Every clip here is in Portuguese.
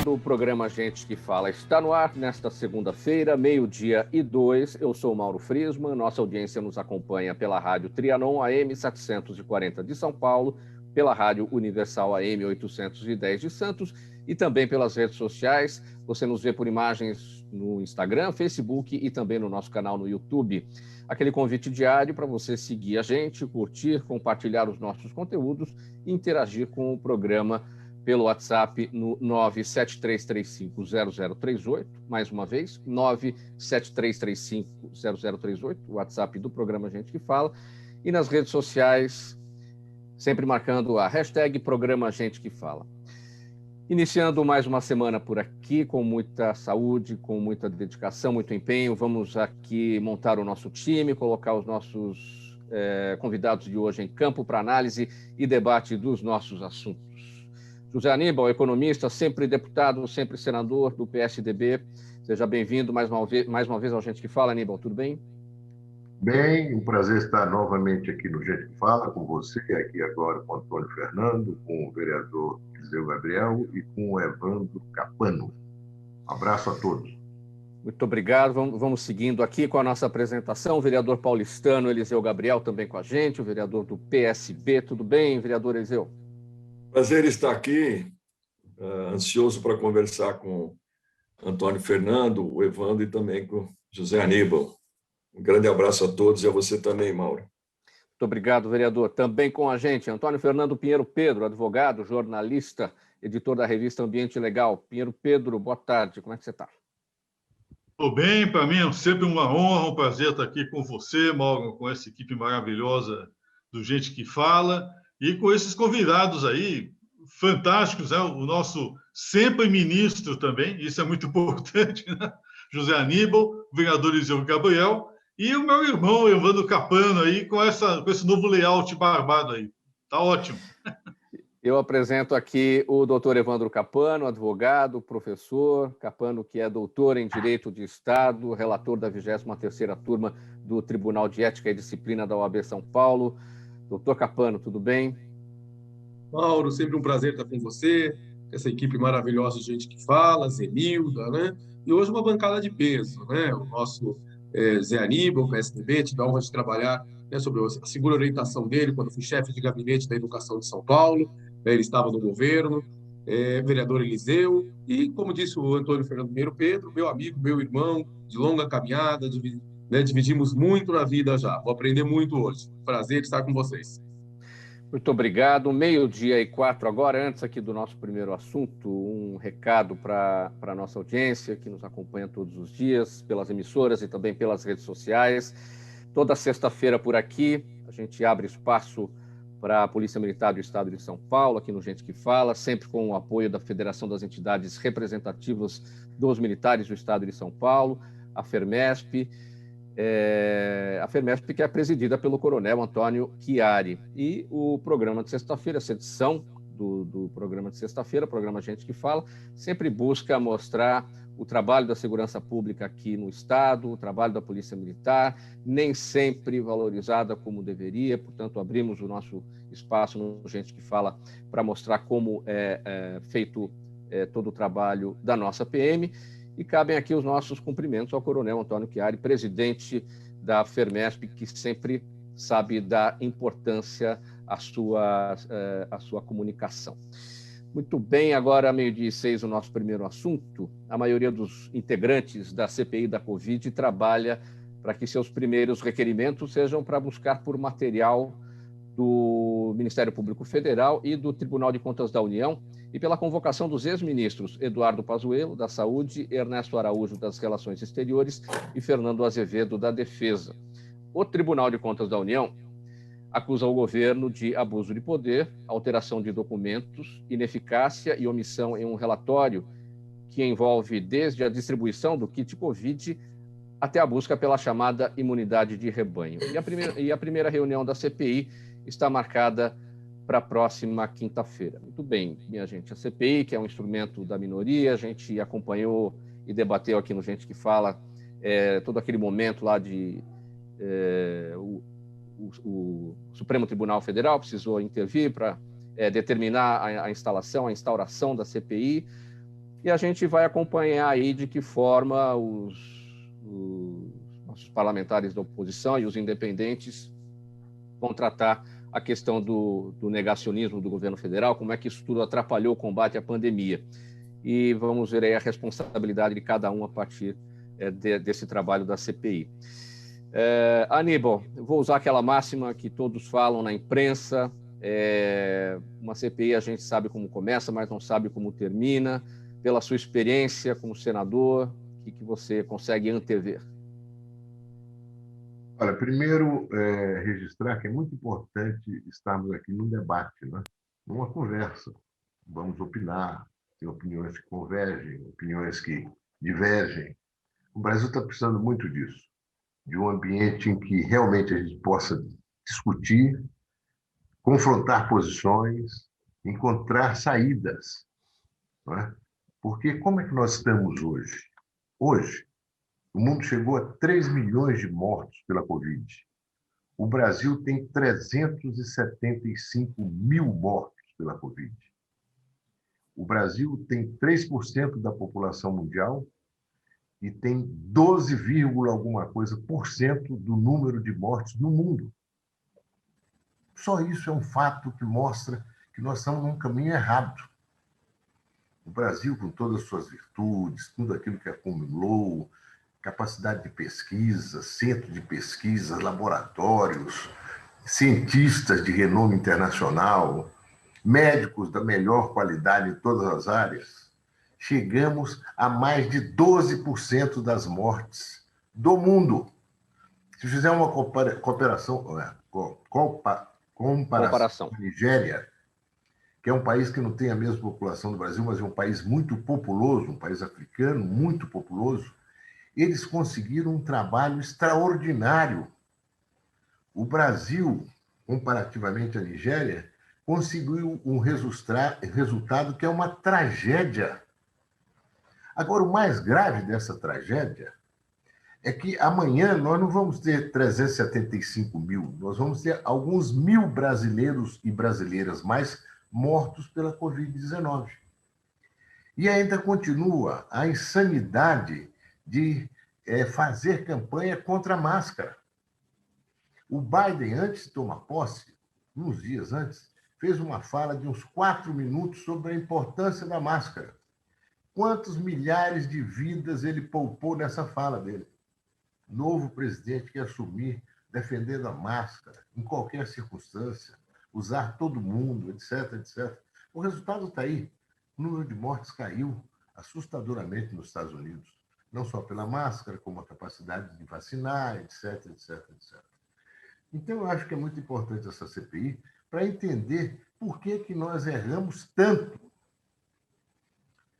O programa Gente que Fala está no ar nesta segunda-feira, 12:02. Eu sou o Mauro Friesman. Nossa audiência nos acompanha pela Rádio Trianon AM 740 de São Paulo, pela Rádio Universal AM 810 de Santos e também pelas redes sociais. Você nos vê por imagens no Instagram, Facebook e também no nosso canal no YouTube. Aquele convite diário para você seguir a gente, curtir, compartilhar os nossos conteúdos e interagir com o programa pelo WhatsApp no 973350038, mais uma vez, 973350038, o WhatsApp do programa Gente que Fala, e nas redes sociais, sempre marcando a hashtag Programa Gente que Fala. Iniciando mais uma semana por aqui, com muita saúde, com muita dedicação, muito empenho, vamos aqui montar o nosso time, colocar os nossos convidados de hoje em campo para análise e debate dos nossos assuntos. José Aníbal, economista, sempre deputado, sempre senador do PSDB. Seja bem-vindo mais uma vez ao Gente que Fala, Aníbal, tudo bem? Bem, um prazer estar novamente aqui no Gente que Fala, com você, aqui agora com o Antônio Fernando, com o vereador Eliseu Gabriel e com o Evandro Capano. Um abraço a todos. Muito obrigado. Vamos seguindo aqui com a nossa apresentação. O vereador paulistano Eliseu Gabriel também com a gente, o vereador do PSB. Tudo bem, vereador Eliseu? Prazer estar aqui, ansioso para conversar com Antônio Fernando, o Evandro e também com José Aníbal. Um grande abraço a todos e a você também, Mauro. Muito obrigado, vereador. Também com a gente, Antônio Fernando Pinheiro Pedro, advogado, jornalista, editor da revista Ambiente Legal. Pinheiro Pedro, boa tarde, como é que você está? Tudo bem, para mim é sempre uma honra, um prazer estar aqui com você, Mauro, com essa equipe maravilhosa do Gente que Fala e com esses convidados aí, fantásticos, né? O nosso sempre ministro também, isso é muito importante, né? José Aníbal, o vereador Eliseu Gabriel e o meu irmão Evandro Capano aí com esse novo layout barbado aí. Tá ótimo. Eu apresento aqui o doutor Evandro Capano, advogado, professor, Capano que é doutor em Direito de Estado, relator da 23ª turma do Tribunal de Ética e Disciplina da OAB São Paulo. Doutor Capano, tudo bem? Mauro, sempre um prazer estar com você, essa equipe maravilhosa de Gente que Fala, Zenilda, né? E hoje uma bancada de peso, né? O nosso Zé Aníbal, PSDB, tive a honra de trabalhar, né, sobre a segura orientação dele quando fui chefe de gabinete da Educação de São Paulo, né, ele estava no governo, vereador Eliseu, e, como disse o Antônio Fernando Pinheiro Pedro, meu amigo, meu irmão, de longa caminhada, né, dividimos muito na vida já. Vou aprender muito hoje. Prazer estar com vocês. Muito obrigado. 12:04 agora, antes aqui do nosso primeiro assunto, um recado para a nossa audiência que nos acompanha todos os dias, pelas emissoras e também pelas redes sociais. Toda sexta-feira por aqui, a gente abre espaço para a Polícia Militar do Estado de São Paulo, aqui no Gente que Fala, sempre com o apoio da Federação das Entidades Representativas dos Militares do Estado de São Paulo, a FERMESP, a FERMESP que é presidida pelo coronel Antônio Chiari. E o programa de sexta-feira, essa edição do programa de sexta-feira, programa Gente que Fala, sempre busca mostrar o trabalho da segurança pública aqui no Estado, o trabalho da Polícia Militar, nem sempre valorizada como deveria, portanto, abrimos o nosso espaço no Gente que Fala para mostrar como é feito todo o trabalho da nossa PM. E cabem aqui os nossos cumprimentos ao coronel Antônio Chiari, presidente da FERMESP, que sempre sabe dar importância à sua comunicação. Muito bem, agora 12:06, o nosso primeiro assunto. A maioria dos integrantes da CPI da Covid trabalha para que seus primeiros requerimentos sejam para buscar por material do Ministério Público Federal e do Tribunal de Contas da União e pela convocação dos ex-ministros Eduardo Pazuello, da Saúde, Ernesto Araújo, das Relações Exteriores e Fernando Azevedo, da Defesa. O Tribunal de Contas da União acusa o governo de abuso de poder, alteração de documentos, ineficácia e omissão em um relatório que envolve desde a distribuição do kit Covid até a busca pela chamada imunidade de rebanho. E a primeira reunião da CPI está marcada para a próxima quinta-feira. Muito bem, minha gente, a CPI, que é um instrumento da minoria, a gente acompanhou e debateu aqui no Gente que Fala todo aquele momento lá de o Supremo Tribunal Federal precisou intervir para determinar a instauração da CPI, e a gente vai acompanhar aí de que forma os nossos parlamentares da oposição e os independentes vão tratar a questão do negacionismo do governo federal, como é que isso tudo atrapalhou o combate à pandemia. E vamos ver aí a responsabilidade de cada um a partir desse trabalho da CPI. Aníbal, eu vou usar aquela máxima que todos falam na imprensa, uma CPI a gente sabe como começa, mas não sabe como termina. Pela sua experiência como senador, o que você consegue antever? Olha, primeiro, registrar que é muito importante estarmos aqui num debate, né? Numa conversa. Vamos opinar, tem opiniões que convergem, opiniões que divergem. O Brasil está precisando muito disso, de um ambiente em que realmente a gente possa discutir, confrontar posições, encontrar saídas, não é? Porque como é que nós estamos hoje? Hoje, o mundo chegou a 3 milhões de mortos pela Covid. O Brasil tem 375 mil mortos pela Covid. O Brasil tem 3% da população mundial e tem 12, alguma coisa por cento do número de mortes no mundo. Só isso é um fato que mostra que nós estamos num caminho errado. O Brasil, com todas as suas virtudes, tudo aquilo que acumulou, capacidade de pesquisa, centro de pesquisa, laboratórios, cientistas de renome internacional, médicos da melhor qualidade em todas as áreas, chegamos a mais de 12% das mortes do mundo. Se fizer uma comparação com a Nigéria, que é um país que não tem a mesma população do Brasil, mas é um país muito populoso, um país africano muito populoso, eles conseguiram um trabalho extraordinário. O Brasil, comparativamente à Nigéria, conseguiu um resultado que é uma tragédia. Agora, o mais grave dessa tragédia é que amanhã nós não vamos ter 375 mil, nós vamos ter alguns mil brasileiros e brasileiras mais mortos pela Covid-19. E ainda continua a insanidade de fazer campanha contra a máscara. O Biden, antes de tomar posse, uns dias antes, fez uma fala de uns 4 minutos sobre a importância da máscara. Quantos milhares de vidas ele poupou nessa fala dele? Novo presidente que assumir defendendo a máscara, em qualquer circunstância, usar todo mundo, etc, etc. O resultado está aí. O número de mortes caiu assustadoramente nos Estados Unidos. Não só pela máscara, como a capacidade de vacinar, etc, etc, etc. Então, eu acho que é muito importante essa CPI para entender por que nós erramos tanto.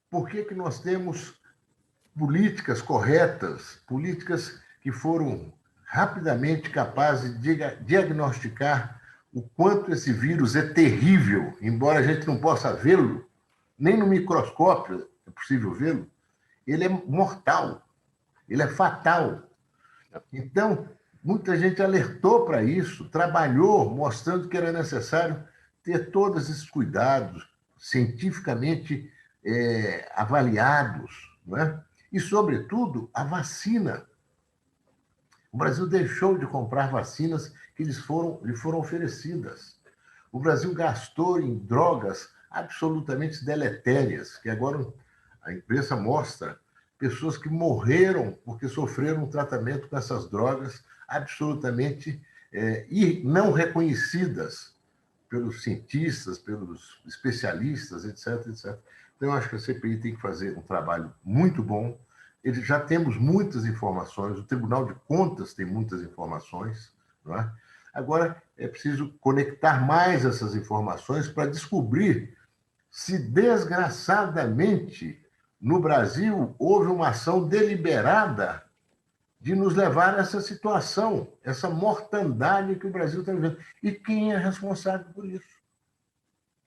Por que nós temos políticas corretas, políticas que foram rapidamente capazes de diagnosticar o quanto esse vírus é terrível, embora a gente não possa vê-lo, nem no microscópio é possível vê-lo, ele é mortal, ele é fatal. Então, muita gente alertou para isso, trabalhou mostrando que era necessário ter todos esses cuidados cientificamente avaliados, não é? E, sobretudo, a vacina. O Brasil deixou de comprar vacinas que lhe foram oferecidas. O Brasil gastou em drogas absolutamente deletérias, que agora a imprensa mostra pessoas que morreram porque sofreram um tratamento com essas drogas absolutamente não reconhecidas pelos cientistas, pelos especialistas, etc, etc. Então, eu acho que a CPI tem que fazer um trabalho muito bom. Já temos muitas informações, o Tribunal de Contas tem muitas informações, não é? Agora, é preciso conectar mais essas informações para descobrir se, desgraçadamente, no Brasil, houve uma ação deliberada de nos levar a essa situação, essa mortandade que o Brasil está vivendo. E quem é responsável por isso?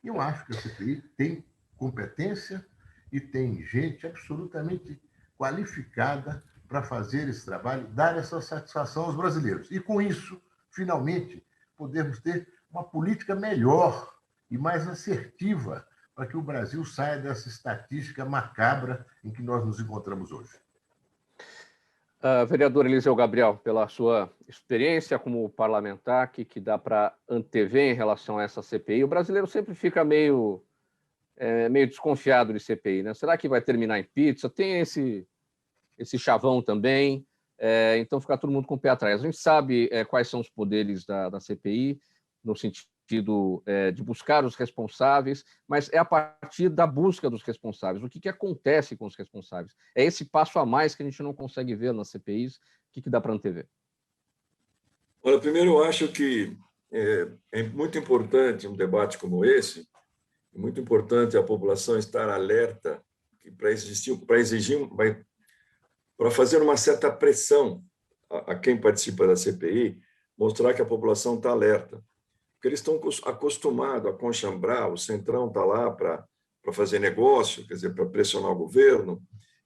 Eu acho que a CPI tem competência e tem gente absolutamente qualificada para fazer esse trabalho, dar essa satisfação aos brasileiros. E, com isso, finalmente, podemos ter uma política melhor e mais assertiva para que o Brasil saia dessa estatística macabra em que nós nos encontramos hoje? Vereador Eliseu Gabriel, pela sua experiência como parlamentar, que dá para antever em relação a essa CPI, o brasileiro sempre fica meio desconfiado de CPI, né? Será que vai terminar em pizza? Tem esse chavão também, então fica todo mundo com o pé atrás. A gente sabe quais são os poderes da CPI, no sentido de buscar os responsáveis, mas é a partir da busca dos responsáveis. O que acontece com os responsáveis? É esse passo a mais que a gente não consegue ver nas CPIs. O que dá para antever? Olha, primeiro eu acho que é muito importante um debate como esse, é muito importante a população estar alerta para fazer uma certa pressão a quem participa da CPI, mostrar que a população está alerta. Porque eles estão acostumados a conchambrar, o Centrão está lá para fazer negócio, quer dizer, para pressionar o governo.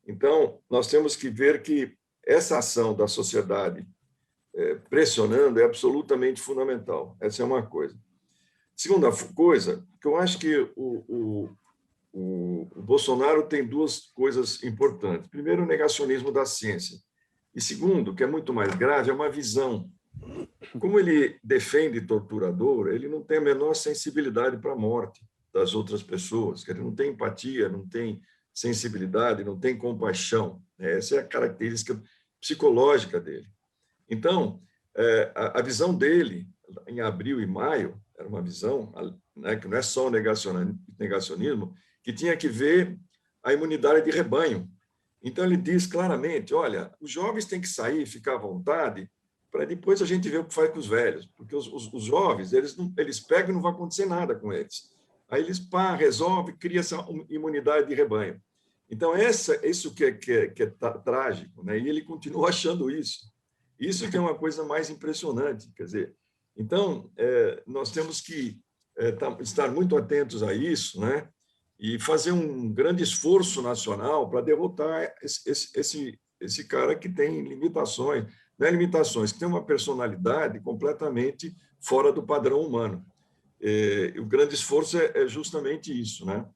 Então, nós temos que ver que essa ação da sociedade pressionando é absolutamente fundamental. Essa é uma coisa. Segunda coisa, que eu acho que o Bolsonaro tem duas coisas importantes. Primeiro, o negacionismo da ciência. E segundo, que é muito mais grave, é uma visão. Como ele defende torturador, ele não tem a menor sensibilidade para a morte das outras pessoas, ele não tem empatia, não tem sensibilidade, não tem compaixão. Essa é a característica psicológica dele. Então, a visão dele, em abril e maio, era uma visão, né, que não é só o negacionismo, que tinha que ver a imunidade de rebanho. Então, ele diz claramente, olha, os jovens têm que sair, ficar à vontade, para depois a gente ver o que faz com os velhos, porque os jovens, eles pegam e não vai acontecer nada com eles. Aí eles resolvem, cria essa imunidade de rebanho. Então, isso que é trágico, né? E ele continua achando isso. Isso que é uma coisa mais impressionante, quer dizer. Então, nós temos que estar muito atentos a isso, né? E fazer um grande esforço nacional para derrotar esse cara que tem limitações, não é limitações, que tem uma personalidade completamente fora do padrão humano. O grande esforço é justamente isso, né?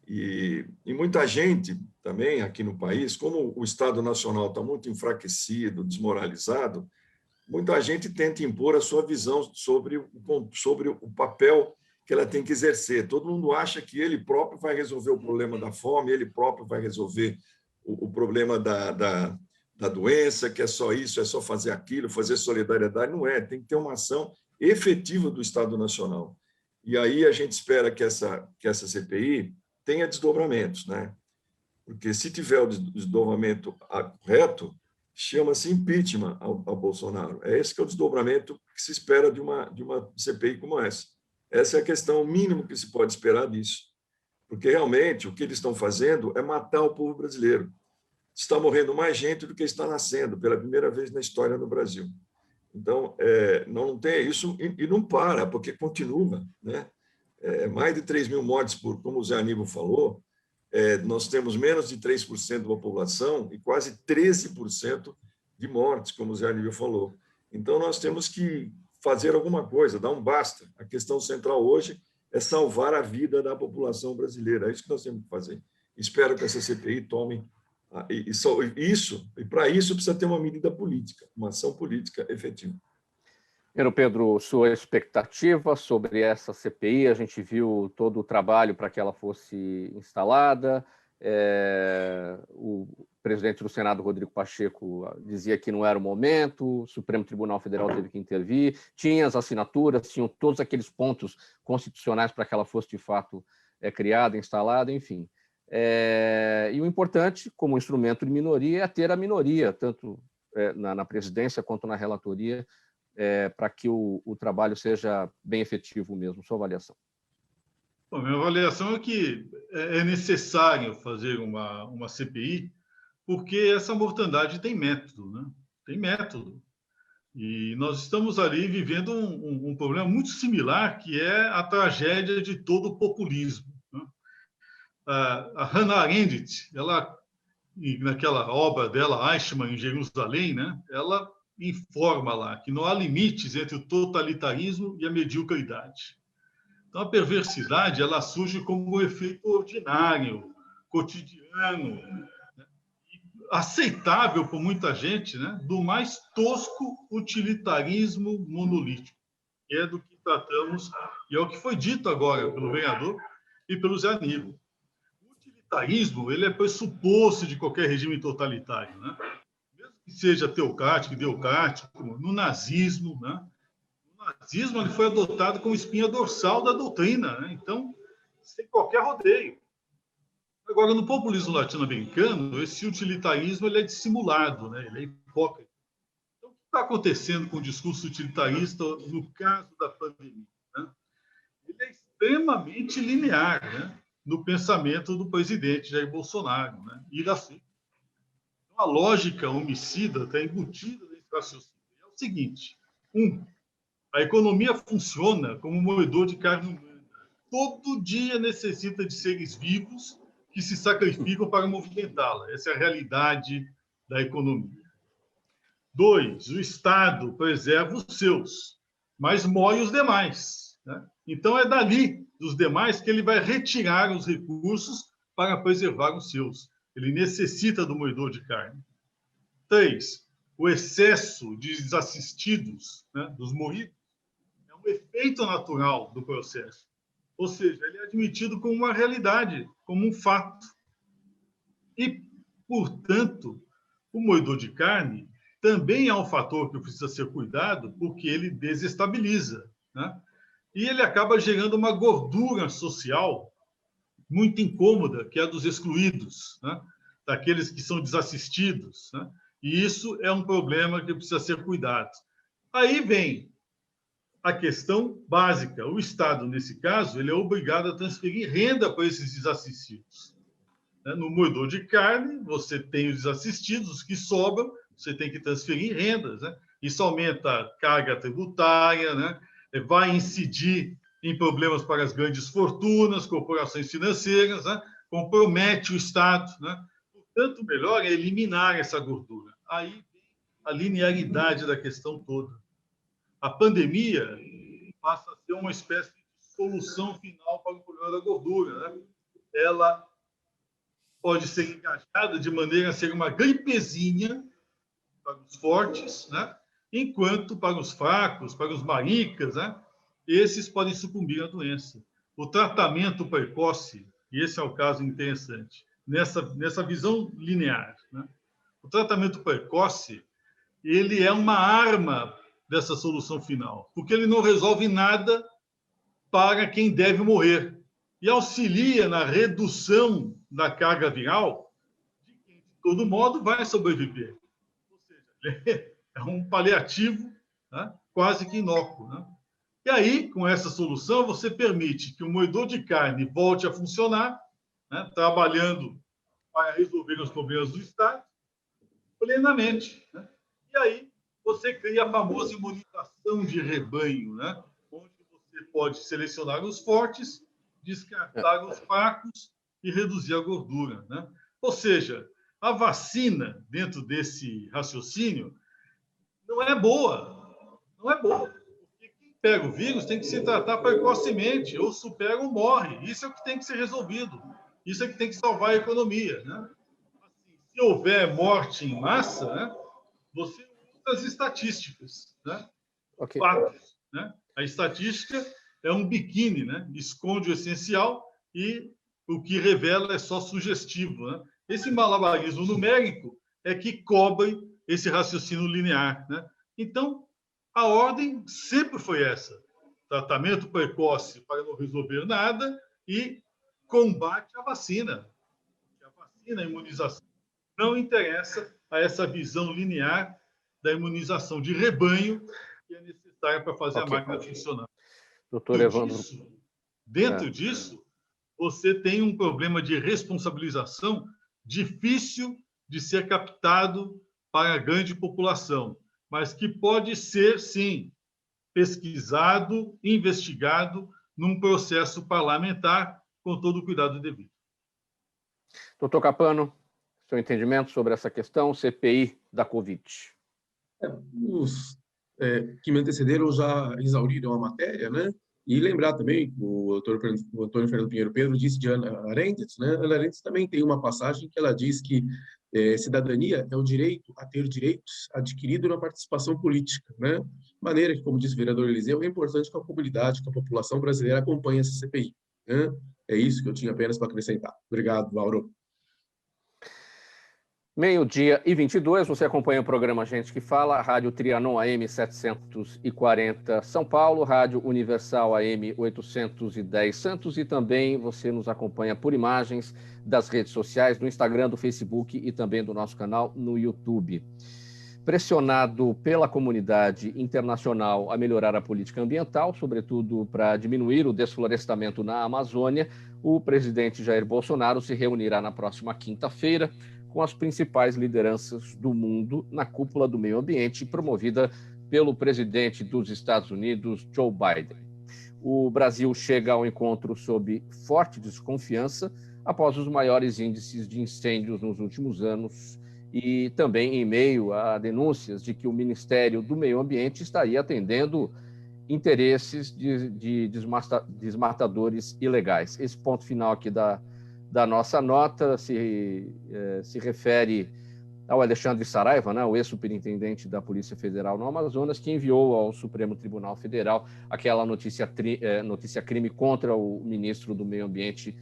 E muita gente também aqui no país, como o Estado Nacional está muito enfraquecido, desmoralizado, muita gente tenta impor a sua visão sobre o papel que ela tem que exercer. Todo mundo acha que ele próprio vai resolver o problema da fome, ele próprio vai resolver o problema da doença, que é só isso, é só fazer aquilo, fazer solidariedade. Não é, tem que ter uma ação efetiva do Estado Nacional. E aí a gente espera que essa CPI tenha desdobramentos, né? Porque se tiver o desdobramento correto, chama-se impeachment ao Bolsonaro. É esse que é o desdobramento que se espera de uma CPI como essa. Essa é a questão, o mínimo que se pode esperar disso. Porque realmente o que eles estão fazendo é matar o povo brasileiro. Está morrendo mais gente do que está nascendo, pela primeira vez na história do Brasil. Então, não tem isso e não para, porque continua, né? Mais de 3 mil mortes, como o Zé Aníbal falou, nós temos menos de 3% da população e quase 13% de mortes, como o Zé Aníbal falou. Então, nós temos que fazer alguma coisa, dar um basta. A questão central hoje é salvar a vida da população brasileira. É isso que nós temos que fazer. Espero que essa CPI tome isso, e para isso precisa ter uma medida política, uma ação política efetiva. Pedro, sua expectativa sobre essa CPI? A gente viu todo o trabalho para que ela fosse instalada. O presidente do Senado, Rodrigo Pacheco, dizia que não era o momento, o Supremo Tribunal Federal teve que intervir, tinha as assinaturas, tinham todos aqueles pontos constitucionais para que ela fosse, de fato, criada, instalada, enfim. E o importante, como instrumento de minoria, é ter a minoria, tanto na presidência quanto na relatoria, para que o trabalho seja bem efetivo mesmo. Sua avaliação? Bom, minha avaliação é que é necessário fazer uma CPI, porque essa mortandade tem método, né? Tem método. E nós estamos ali vivendo um problema muito similar, que é a tragédia de todo o populismo, né? A Hannah Arendt, ela, naquela obra dela, Eichmann em Jerusalém, né? Ela informa lá que não há limites entre o totalitarismo e a mediocridade. Então, a perversidade ela surge como um efeito ordinário, cotidiano, né, aceitável por muita gente, né, do mais tosco utilitarismo monolítico, que é do que tratamos, e é o que foi dito agora pelo vereador e pelo Zé Aníbal. O utilitarismo ele é pressuposto de qualquer regime totalitário, né? Mesmo que seja teocrático, ideocrático, no nazismo, né? O nazismo ele foi adotado como espinha dorsal da doutrina, né? Então, sem qualquer rodeio. Agora, no populismo latino-americano, esse utilitarismo ele é dissimulado, né? Ele é hipócrita. Então, o que está acontecendo com o discurso utilitarista no caso da pandemia? Né? Ele é extremamente linear, né, no pensamento do presidente Jair Bolsonaro, né, e da sua. Então, a lógica homicida está embutida nesse raciocínio. É o seguinte: a economia funciona como um moedor de carne humana. Todo dia necessita de seres vivos que se sacrificam para movimentá-la. Essa é a realidade da economia. 2, o Estado preserva os seus, mas mói os demais, né? Então, é dali, dos demais, que ele vai retirar os recursos para preservar os seus. Ele necessita do moedor de carne. 3, o excesso de desassistidos, né, dos morridos, é um efeito natural do processo. Ou seja, ele é admitido como uma realidade, como um fato. E, portanto, o moedor de carne também é um fator que precisa ser cuidado, porque ele desestabiliza, né? E ele acaba gerando uma gordura social muito incômoda, que é a dos excluídos, né? Daqueles que são desassistidos, né? E isso é um problema que precisa ser cuidado. Aí vem a questão básica. O Estado, nesse caso, ele é obrigado a transferir renda para esses desassistidos. No moedor de carne, você tem os desassistidos, os que sobram, você tem que transferir rendas, né? Isso aumenta a carga tributária, né? Vai incidir em problemas para as grandes fortunas, corporações financeiras, né? Compromete o Estado, né? Portanto, o melhor é eliminar essa gordura. Aí vem a linearidade da questão toda. A pandemia passa a ser uma espécie de solução final para o problema da gordura, né? Ela pode ser engajada de maneira a ser uma gripezinha para os fortes, né? Enquanto para os fracos, para os maricas, né, esses podem sucumbir à doença. O tratamento precoce, e esse é o caso interessante, nessa visão linear, né? O tratamento precoce, ele é uma arma dessa solução final, porque ele não resolve nada para quem deve morrer e auxilia na redução da carga viral de quem, de todo modo, vai sobreviver. Ou seja, é um paliativo, né, quase que inócuo, né? E aí, com essa solução, você permite que o moedor de carne volte a funcionar, né, trabalhando para resolver os problemas do Estado plenamente, né? E aí você cria a famosa imunização de rebanho, né, onde você pode selecionar os fortes, descartar os fracos e reduzir a gordura, né? Ou seja, a vacina, dentro desse raciocínio, não é boa. Não é boa. Porque quem pega o vírus tem que se tratar precocemente, ou supera ou morre. Isso é o que tem que ser resolvido. Isso é que tem que salvar a economia, né? Assim, se houver morte em massa, né, você usa as estatísticas, né? Okay. Fatos, né? A estatística é um biquíni, né? Esconde o essencial e o que revela é só sugestivo, né? Esse malabarismo numérico é que cobre esse raciocínio linear, né? Então, a ordem sempre foi essa: tratamento precoce para não resolver nada e combate à vacina. A vacina, a imunização, não interessa a essa visão linear da imunização de rebanho que é necessária para fazer a máquina funcionar. Doutor Evandro. Dentro disso, você tem um problema de responsabilização difícil de ser captado para a grande população, mas que pode ser, sim, pesquisado, investigado num processo parlamentar com todo o cuidado devido. Doutor Capano, seu entendimento sobre essa questão, CPI da Covid? Os que me antecederam já exauriram a matéria, né? E lembrar também, o Antônio Fernando Pinheiro Pedro disse de Hannah Arendt, né? Hannah Arendt também tem uma passagem que ela diz que cidadania é o direito a ter direitos adquirido na participação política, né? De maneira que, como disse o vereador Eliseu, é importante que a comunidade, que a população brasileira acompanhe essa CPI, né? É isso que eu tinha apenas para acrescentar. Obrigado, Mauro. 12h22, você acompanha o programa Gente que Fala, Rádio Trianon AM 740 São Paulo, Rádio Universal AM 810 Santos e também você nos acompanha por imagens das redes sociais, do Instagram, do Facebook e também do nosso canal no YouTube. Pressionado pela comunidade internacional a melhorar a política ambiental, sobretudo para diminuir o desflorestamento na Amazônia, o presidente Jair Bolsonaro se reunirá na próxima quinta-feira com as principais lideranças do mundo na cúpula do meio ambiente promovida pelo presidente dos Estados Unidos, Joe Biden. O Brasil chega ao encontro sob forte desconfiança após os maiores índices de incêndios nos últimos anos e também em meio a denúncias de que o Ministério do Meio Ambiente estaria atendendo interesses de desmatadores ilegais. Esse ponto final aqui da nossa nota se refere ao Alexandre Saraiva, né, o ex-superintendente da Polícia Federal no Amazonas, que enviou ao Supremo Tribunal Federal aquela notícia crime contra o ministro do Meio Ambiente,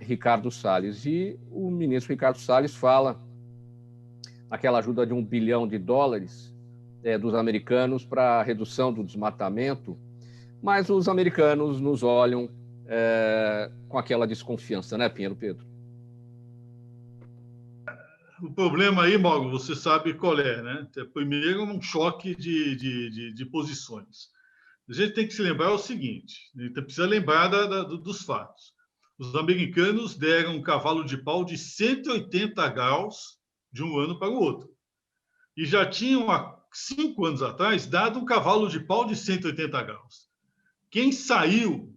Ricardo Salles. E o ministro Ricardo Salles fala naquela ajuda de $1 bilhão dos americanos para a redução do desmatamento, mas os americanos nos olham com aquela desconfiança, né, Pinheiro Pedro? O problema aí, Mauro, você sabe qual é, né? Primeiro, um choque de posições. A gente tem que se lembrar o seguinte, a gente precisa lembrar dos fatos. Os americanos deram um cavalo de pau de 180 graus de um ano para o outro. E já tinham, há 5 anos atrás, dado um cavalo de pau de 180 graus. Quem saiu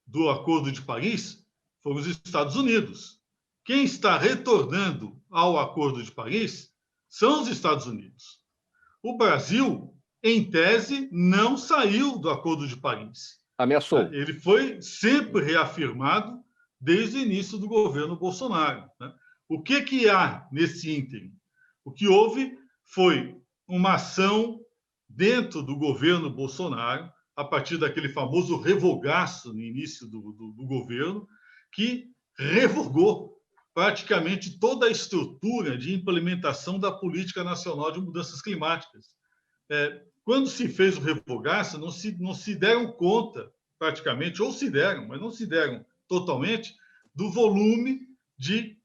do Acordo de Paris foram os Estados Unidos. Quem está retornando ao Acordo de Paris são os Estados Unidos. O Brasil, em tese, não saiu do Acordo de Paris. Ameaçou. Ele foi sempre reafirmado desde o início do governo Bolsonaro. O que há nesse ínterim? O que houve foi uma ação dentro do governo Bolsonaro, a partir daquele famoso revogaço no início do governo, que revogou praticamente toda a estrutura de implementação da Política Nacional de Mudanças Climáticas. Quando se fez o revogaço, não se deram conta, praticamente, ou se deram, mas não se deram totalmente, do volume de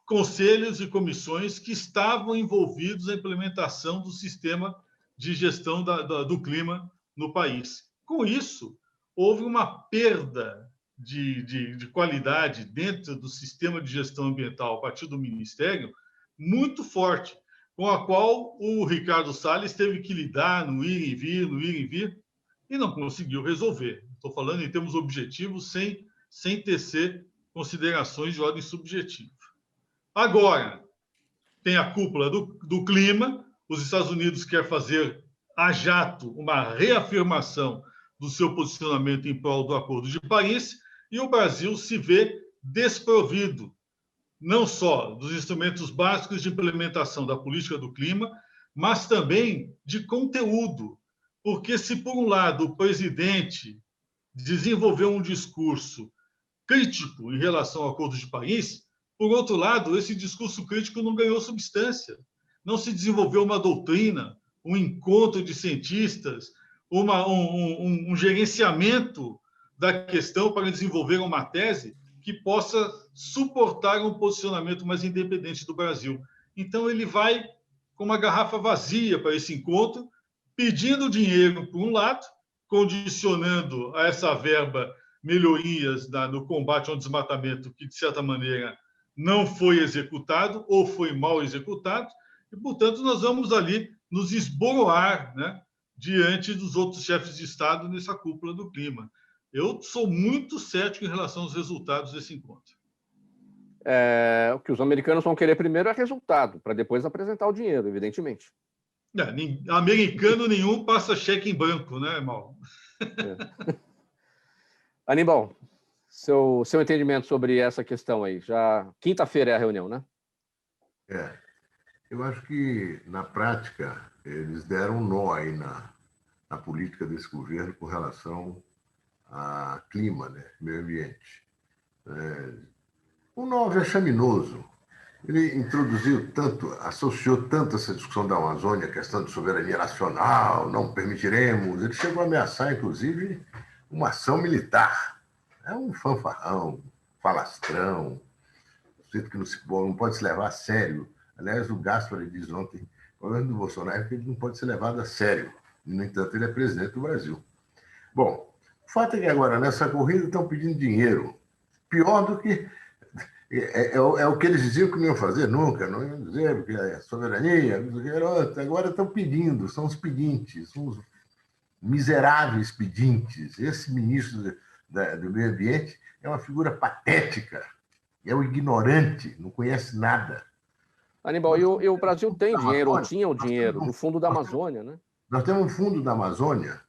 conselhos e comissões que estavam envolvidos na implementação do sistema de gestão do clima no país. Com isso, houve uma perda de qualidade dentro do sistema de gestão ambiental a partir do Ministério muito forte, com a qual o Ricardo Salles teve que lidar no ir e vir, e não conseguiu resolver. Estou falando em termos objetivos, sem tecer considerações de ordem subjetiva. Agora, tem a cúpula do clima, os Estados Unidos querem fazer a jato uma reafirmação do seu posicionamento em prol do Acordo de Paris, e o Brasil se vê desprovido, não só dos instrumentos básicos de implementação da política do clima, mas também de conteúdo. Porque se, por um lado, o presidente desenvolveu um discurso crítico em relação ao Acordo de Paris, por outro lado, esse discurso crítico não ganhou substância. Não se desenvolveu uma doutrina, um encontro de cientistas, um gerenciamento da questão para desenvolver uma tese que possa suportar um posicionamento mais independente do Brasil. Então, ele vai com uma garrafa vazia para esse encontro, pedindo dinheiro, por um lado, condicionando a essa verba melhorias no combate ao desmatamento, que, de certa maneira, não foi executado ou foi mal executado, e, portanto, nós vamos ali nos esboroar, né, diante dos outros chefes de Estado nessa cúpula do clima. Eu sou muito cético em relação aos resultados desse encontro. O que os americanos vão querer primeiro é resultado, para depois apresentar o dinheiro, evidentemente. Americano nenhum passa cheque em branco, né, Mauro? Aníbal, seu entendimento sobre essa questão aí. Já quinta-feira é a reunião, né? Eu acho que, na prática, eles deram um nó aí na política desse governo com relação a clima, né? Meio ambiente. Um nó vexaminoso. Ele introduziu tanto, associou tanto essa discussão da Amazônia, a questão de soberania nacional, não permitiremos. Ele chegou a ameaçar, inclusive, uma ação militar. É um fanfarrão, falastrão, sujeito que não pode se levar a sério. Aliás, o Gaspar diz ontem, o problema do Bolsonaro é que ele não pode ser levado a sério. No entanto, ele é presidente do Brasil. Bom, o fato é que agora, nessa corrida, estão pedindo dinheiro. Pior do que... É o que eles diziam que não iam fazer nunca, não iam dizer, porque é soberania, agora estão pedindo, são os pedintes, são os miseráveis pedintes. Esse ministro do Meio Ambiente é uma figura patética, é um ignorante, não conhece nada. Aníbal, e o Brasil tem dinheiro, ou tinha o dinheiro, do Fundo da Amazônia, né? Nós temos um fundo da Amazônia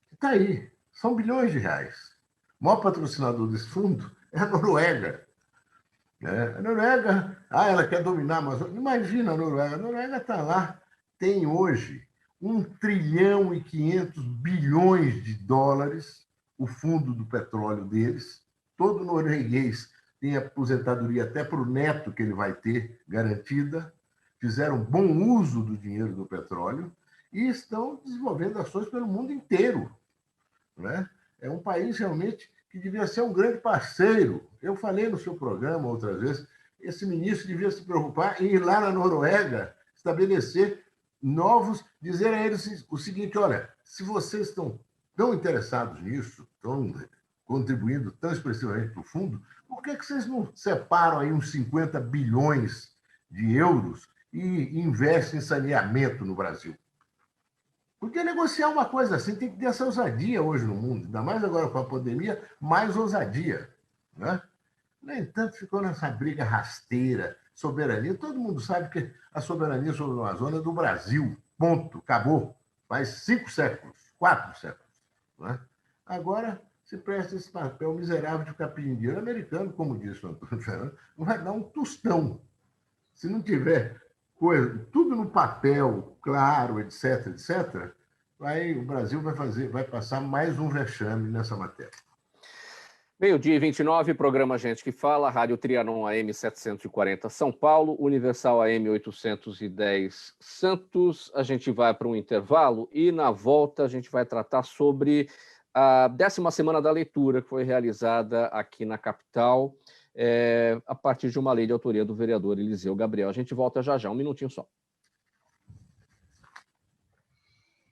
que está aí, são bilhões de reais. O maior patrocinador desse fundo é a Noruega. A Noruega, ela quer dominar a Amazônia. Imagina a Noruega está lá, tem hoje 1,5 trilhão de dólares, o fundo do petróleo deles. Todo norueguês tem aposentadoria até para o neto que ele vai ter garantida. Fizeram bom uso do dinheiro do petróleo e estão desenvolvendo ações pelo mundo inteiro. Né? É um país realmente que devia ser um grande parceiro. Eu falei no seu programa outras vezes, esse ministro devia se preocupar em ir lá na Noruega, estabelecer novos, dizer a eles o seguinte, olha, se vocês estão tão interessados nisso, estão contribuindo tão expressivamente para o fundo, por que vocês não separam aí uns 50 bilhões de euros e investem em saneamento no Brasil? Porque negociar uma coisa assim tem que ter essa ousadia hoje no mundo, ainda mais agora com a pandemia, mais ousadia. Né? No entanto, ficou nessa briga rasteira, soberania. Todo mundo sabe que a soberania sobre a Amazônia é do Brasil. Ponto. Acabou. Faz 5 séculos, 4 séculos. Né? Agora, se presta esse papel miserável de ficar pedindo dinheiro americano, como disse o Antônio Fernando, não vai dar um tostão. Se não tiver tudo no papel, claro, etc., etc., o Brasil vai passar mais um vexame nessa matéria. 12h29, programa Gente que Fala, Rádio Trianon AM 740 São Paulo, Universal AM 810 Santos. A gente vai para um intervalo e, na volta, a gente vai tratar sobre a 10ª Semana da Leitura, que foi realizada aqui na capital, a partir de uma lei de autoria do vereador Eliseu Gabriel. A gente volta já, um minutinho só.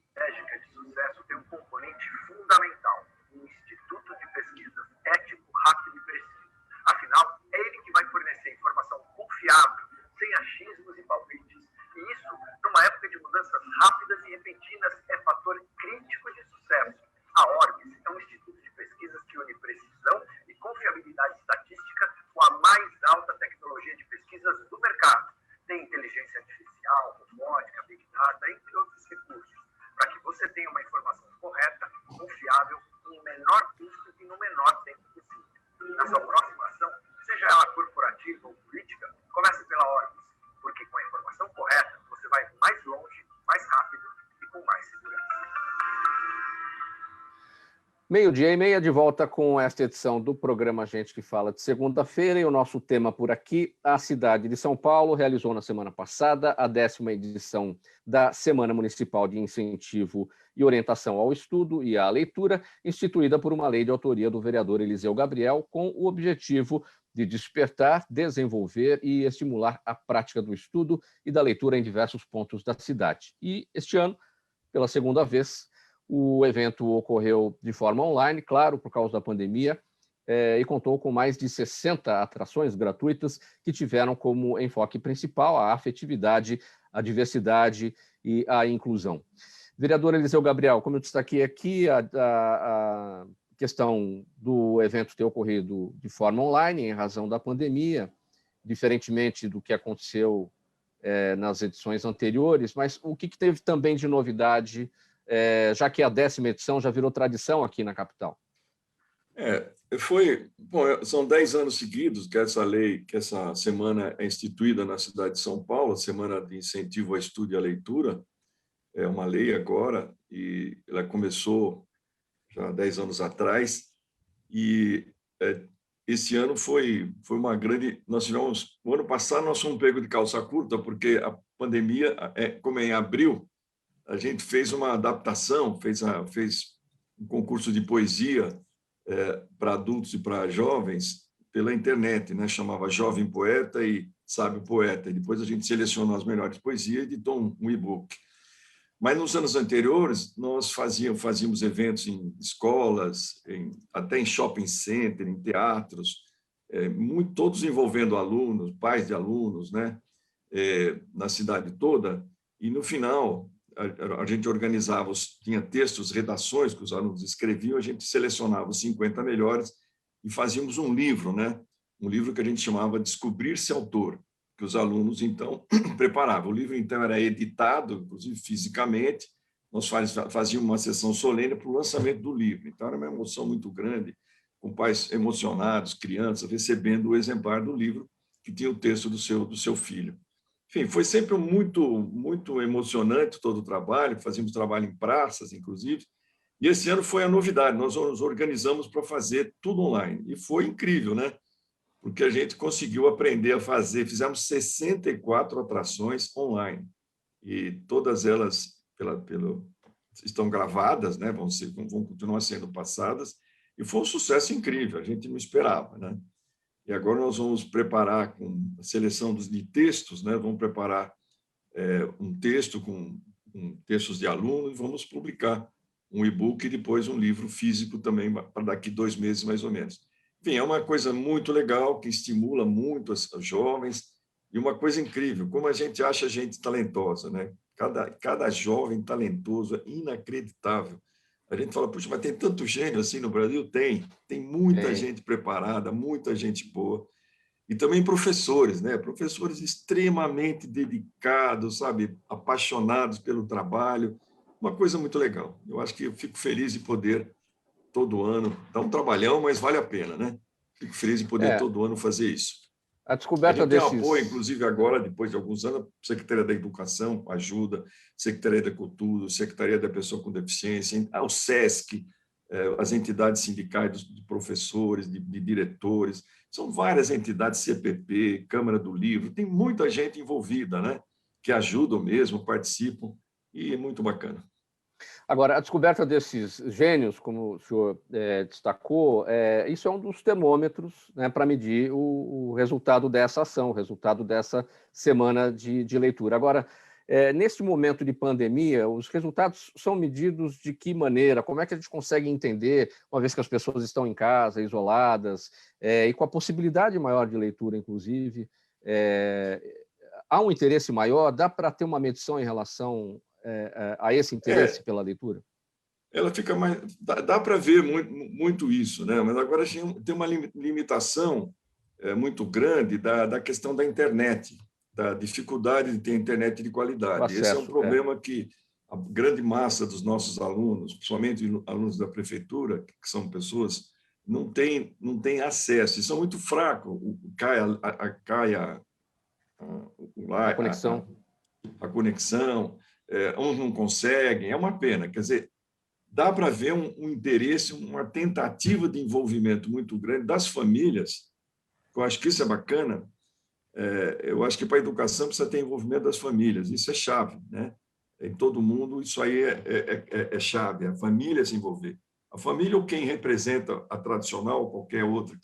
Estratégica de sucesso tem um componente fundamental, o Instituto de Pesquisas Ético, Rápido e Preciso. Afinal, é ele que vai fornecer informação confiável, sem achismos e palpites. E isso, numa época de mudanças rápidas e repentinas, é fator crítico de sucesso. A Orbis é um instituto de pesquisas que une precisão e confiabilidade estatística com a mais alta tecnologia de pesquisas do mercado. Tem inteligência artificial, robótica, big data, entre outros recursos, para que você tenha uma informação correta, confiável, em menor custo e no menor tempo possível. Na sua próxima ação, seja ela corporativa ou política, comece pela Orbis, porque com a informação correta, você vai mais longe, mais rápido e com mais segurança. 12h30, de volta com esta edição do programa Gente que Fala de segunda-feira, e o nosso tema por aqui, a cidade de São Paulo realizou na semana passada a 10ª edição da Semana Municipal de Incentivo e Orientação ao Estudo e à Leitura, instituída por uma lei de autoria do vereador Eliseu Gabriel, com o objetivo de despertar, desenvolver e estimular a prática do estudo e da leitura em diversos pontos da cidade. E este ano, pela segunda vez, o evento ocorreu de forma online, claro, por causa da pandemia, e contou com mais de 60 atrações gratuitas que tiveram como enfoque principal a afetividade, a diversidade e a inclusão. Vereador Eliseu Gabriel, como eu destaquei aqui, a questão do evento ter ocorrido de forma online, em razão da pandemia, diferentemente do que aconteceu nas edições anteriores, mas o que teve também de novidade, já que a 10ª edição já virou tradição aqui na capital? São 10 anos seguidos que essa lei, que essa semana é instituída na cidade de São Paulo, a Semana de Incentivo ao Estudo e à Leitura. É uma lei agora, e ela começou já há 10 anos atrás, e esse ano foi uma grande... O ano passado nós fomos pego de calça curta, porque a pandemia, como é em abril, a gente fez uma adaptação, fez um concurso de poesia para adultos e para jovens pela internet, né? Chamava Jovem Poeta e Sábio Poeta. E depois a gente selecionou as melhores poesias e editou um e-book. Mas nos anos anteriores, nós fazíamos eventos em escolas, até em shopping center, em teatros, todos envolvendo alunos, pais de alunos, né? Na cidade toda. E, no final, a gente organizava, tinha textos, redações que os alunos escreviam, a gente selecionava os 50 melhores e fazíamos um livro, né? Um livro que a gente chamava Descobrir-se Autor, que os alunos, então, preparavam. O livro, então, era editado, inclusive fisicamente, nós fazíamos uma sessão solene para o lançamento do livro. Então, era uma emoção muito grande, com pais emocionados, crianças, recebendo o exemplar do livro que tinha o texto do seu filho. Enfim, foi sempre muito emocionante todo o trabalho, fazíamos trabalho em praças, inclusive, e esse ano foi a novidade, nós nos organizamos para fazer tudo online, e foi incrível, né? Porque a gente conseguiu aprender a fazer, fizemos 64 atrações online, e todas elas estão gravadas, né? Vão continuar sendo passadas, e foi um sucesso incrível, a gente não esperava, né? E agora nós vamos preparar com a seleção de textos, né? Vamos preparar um texto com textos de alunos e vamos publicar um e-book e depois um livro físico também para daqui 2 meses, mais ou menos. Enfim, é uma coisa muito legal, que estimula muito os jovens e uma coisa incrível, como a gente acha gente talentosa, né? Cada jovem talentoso é inacreditável. A gente fala, puxa, mas tem tanto gênio assim no Brasil? Tem muita gente preparada, muita gente boa. E também professores, né? Professores extremamente dedicados, sabe? Apaixonados pelo trabalho. Uma coisa muito legal. Eu acho que eu fico feliz de poder, todo ano, dar um trabalhão, mas vale a pena, né? Fico feliz de poder, todo ano, fazer isso. A descoberta gente tem apoio, inclusive, agora, depois de alguns anos, a Secretaria da Educação ajuda, Secretaria da Cultura, Secretaria da Pessoa com Deficiência, o SESC, as entidades sindicais de professores, de diretores, são várias entidades, CPP, Câmara do Livro, tem muita gente envolvida, né? Que ajudam mesmo, participam, e é muito bacana. Agora, a descoberta desses gênios, como o senhor destacou, isso é um dos termômetros, né, para medir o resultado dessa ação, o resultado dessa semana de leitura. Agora, neste momento de pandemia, os resultados são medidos de que maneira? Como é que a gente consegue entender, uma vez que as pessoas estão em casa, isoladas, e com a possibilidade maior de leitura, inclusive, há um interesse maior? Dá para ter uma medição em relação a esse interesse pela leitura? Ela fica mais... Dá para ver muito isso, né? Mas agora tem uma limitação muito grande da questão da internet, da dificuldade de ter internet de qualidade. Acesso, esse é um problema que a grande massa dos nossos alunos, principalmente alunos da prefeitura, que são pessoas, não tem acesso, e são muito fracos. Cai a conexão. A conexão, uns não conseguem, é uma pena. Quer dizer, dá para ver um interesse, uma tentativa de envolvimento muito grande das famílias. Eu acho que isso é bacana. Eu acho que para a educação precisa ter envolvimento das famílias, isso é chave, né? Em todo mundo, isso aí é chave, a família se envolver. A família ou quem representa a tradicional ou qualquer outra